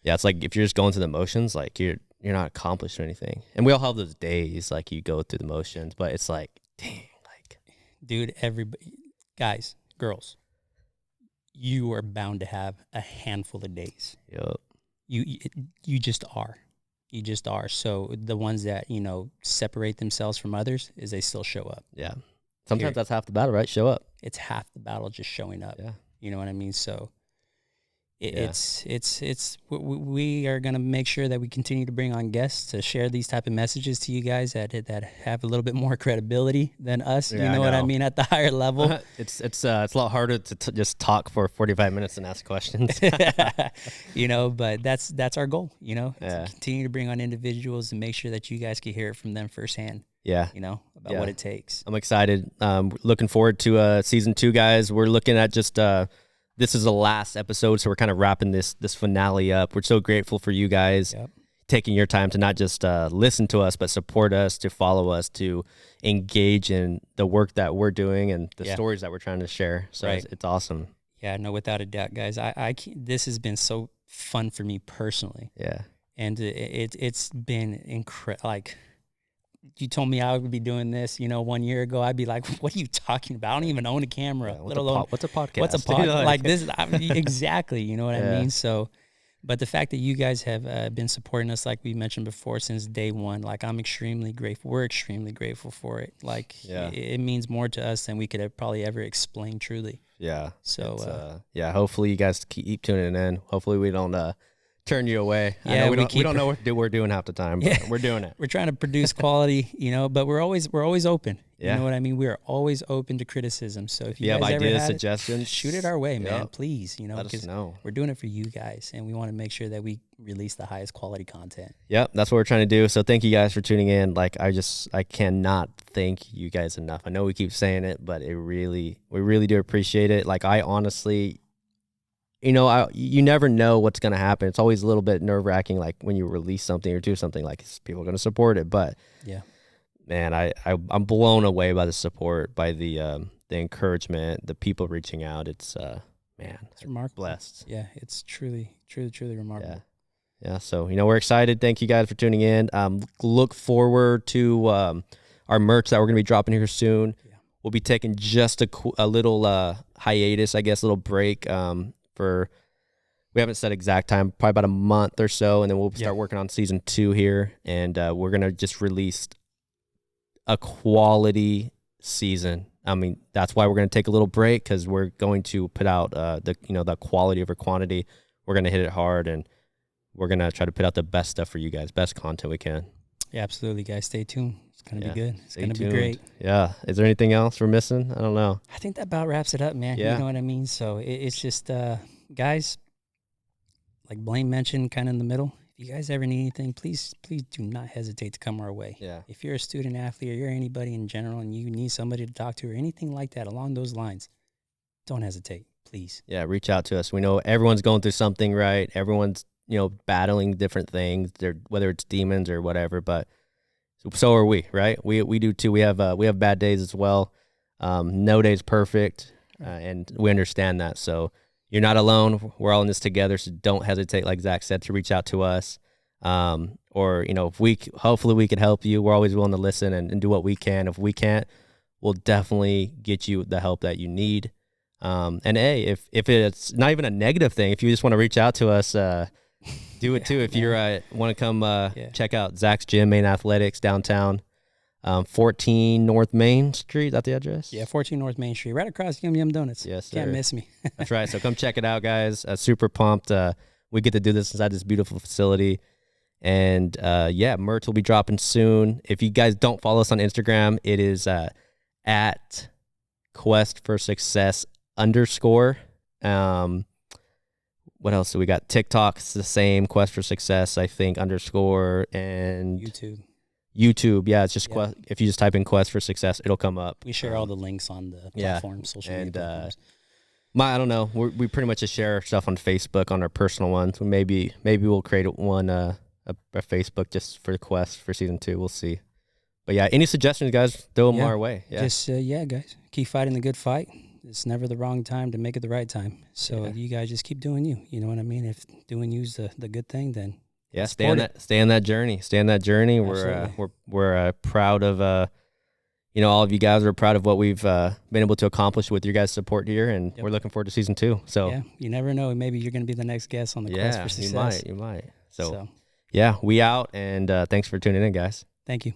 Yeah, it's like if you're just going through the motions, like you're not accomplishing anything. And we all have those days, like you go through the motions, but it's like, dang, like, dude, everybody, guys, girls, you are bound to have a handful of days. Yep. You just are. You just are. So the ones that, you know, separate themselves from others is they still show up. Yeah. Sometimes that's half the battle, right? Show up. It's half the battle, just showing up. Yeah. You know what I mean? So we are going to make sure that we continue to bring on guests to share these type of messages to you guys that have a little bit more credibility than us. Yeah, you know what I mean? At the higher level. It's a lot harder to just talk for 45 minutes and ask questions. You know, but that's our goal, you know, to continue to bring on individuals and make sure that you guys can hear it from them firsthand. Yeah. You know, about what it takes. I'm excited. Looking forward to season 2, guys. We're looking at just this is the last episode, so we're kind of wrapping this finale up. We're so grateful for you guys taking your time to not just listen to us, but support us, to follow us, to engage in the work that we're doing and the stories that we're trying to share. So it's awesome. Yeah, no, without a doubt, guys. This has been so fun for me personally. Yeah, and it's been incredible. Like, you told me I would be doing this, you know, 1 year ago, I'd be like, what are you talking about? I don't even own a camera, let alone what's a podcast? What's a podcast? Like this, exactly. You know what I mean? So, but the fact that you guys have been supporting us, like we mentioned before, since day one, like I'm extremely grateful. We're extremely grateful for it. Like it means more to us than we could have probably ever explained truly. Yeah. So, hopefully you guys keep tuning in. Hopefully we don't turn you away. Yeah, we don't know what we're doing half the time, but we're doing it. We're trying to produce quality, you know, but we're always open. You know what I mean? We are always open to criticism. So if you have guys ideas, ever suggestions, shoot it our way, man. Please, you know, let us know. We're doing it for you guys, and we want to make sure that we release the highest quality content. Yep, that's what we're trying to do. So thank you guys for tuning in. Like I cannot thank you guys enough. I know we keep saying it, but we really do appreciate it. Like I honestly, you know, you never know what's going to happen. It's always a little bit nerve-wracking, like when you release something or do something, like is people going to support it? But man, I'm blown away by the support, by the encouragement, the people reaching out. It's it's remarkable. Blessed. Yeah, it's truly remarkable. Yeah. So, you know, we're excited. Thank you guys for tuning in. Look forward to our merch that we're going to be dropping here soon. Yeah. We'll be taking just a little hiatus, I guess, a little break. We haven't set exact time, probably about a month or so, and then we'll start working on season 2 here, and we're gonna just release a quality season. I mean, that's why we're gonna take a little break, because we're going to put out the quality over quantity. We're gonna hit it hard, and we're gonna try to put out the best stuff for you guys, best content we can. Yeah, absolutely, guys. Stay tuned. It's gonna be good. It's gonna be great. Yeah. Is there anything else we're missing? I don't know. I think that about wraps it up, man. Yeah. You know what I mean? So it's just, guys, like Blain mentioned, kind of in the middle. If you guys ever need anything, please do not hesitate to come our way. Yeah. If you're a student athlete or you're anybody in general and you need somebody to talk to or anything like that along those lines, don't hesitate, please. Yeah, reach out to us. We know everyone's going through something, right? Everyone's, you know, battling different things, whether it's demons or whatever, but so are we, right? We do too. We have bad days as well. No day's perfect, and we understand that. So you're not alone. We're all in this together. So don't hesitate, like Zach said, to reach out to us. Or, you know, hopefully we could help you. We're always willing to listen and do what we can. If we can't, we'll definitely get you the help that you need. And hey, if it's not even a negative thing, if you just want to reach out to us, do it too. If you want to come check out Zach's Gym, Main Athletics, downtown, 14 North Main Street. Is that the address? Yeah, 14 North Main Street, right across Yum Yum Donuts. Yes, sir. Can't miss me. That's right. So come check it out, guys. Super pumped. We get to do this inside this beautiful facility. And merch will be dropping soon. If you guys don't follow us on Instagram, it is at Quest for Success _ what else do we got? TikTok, it's the same, Quest for Success, I think, _ and YouTube. Yeah, it's just Quest. If you just type in Quest for Success, it'll come up. We share all the links on the platform, social media platforms. I don't know. We pretty much just share our stuff on Facebook on our personal ones. Maybe we'll create one a Facebook just for the quest for season 2. We'll see. But yeah, any suggestions, guys? Throw them our way. Yeah. Just guys, keep fighting the good fight. It's never the wrong time to make it the right time. So you guys just keep doing you. You know what I mean? If doing you's the good thing, then stay on that journey. Stay on that journey. We're proud of all of you guys. Are proud of what we've been able to accomplish with your guys' support here, and we're looking forward to season 2. So you never know. Maybe you're going to be the next guest on the quest for success. You might. So yeah, we out, and thanks for tuning in, guys. Thank you.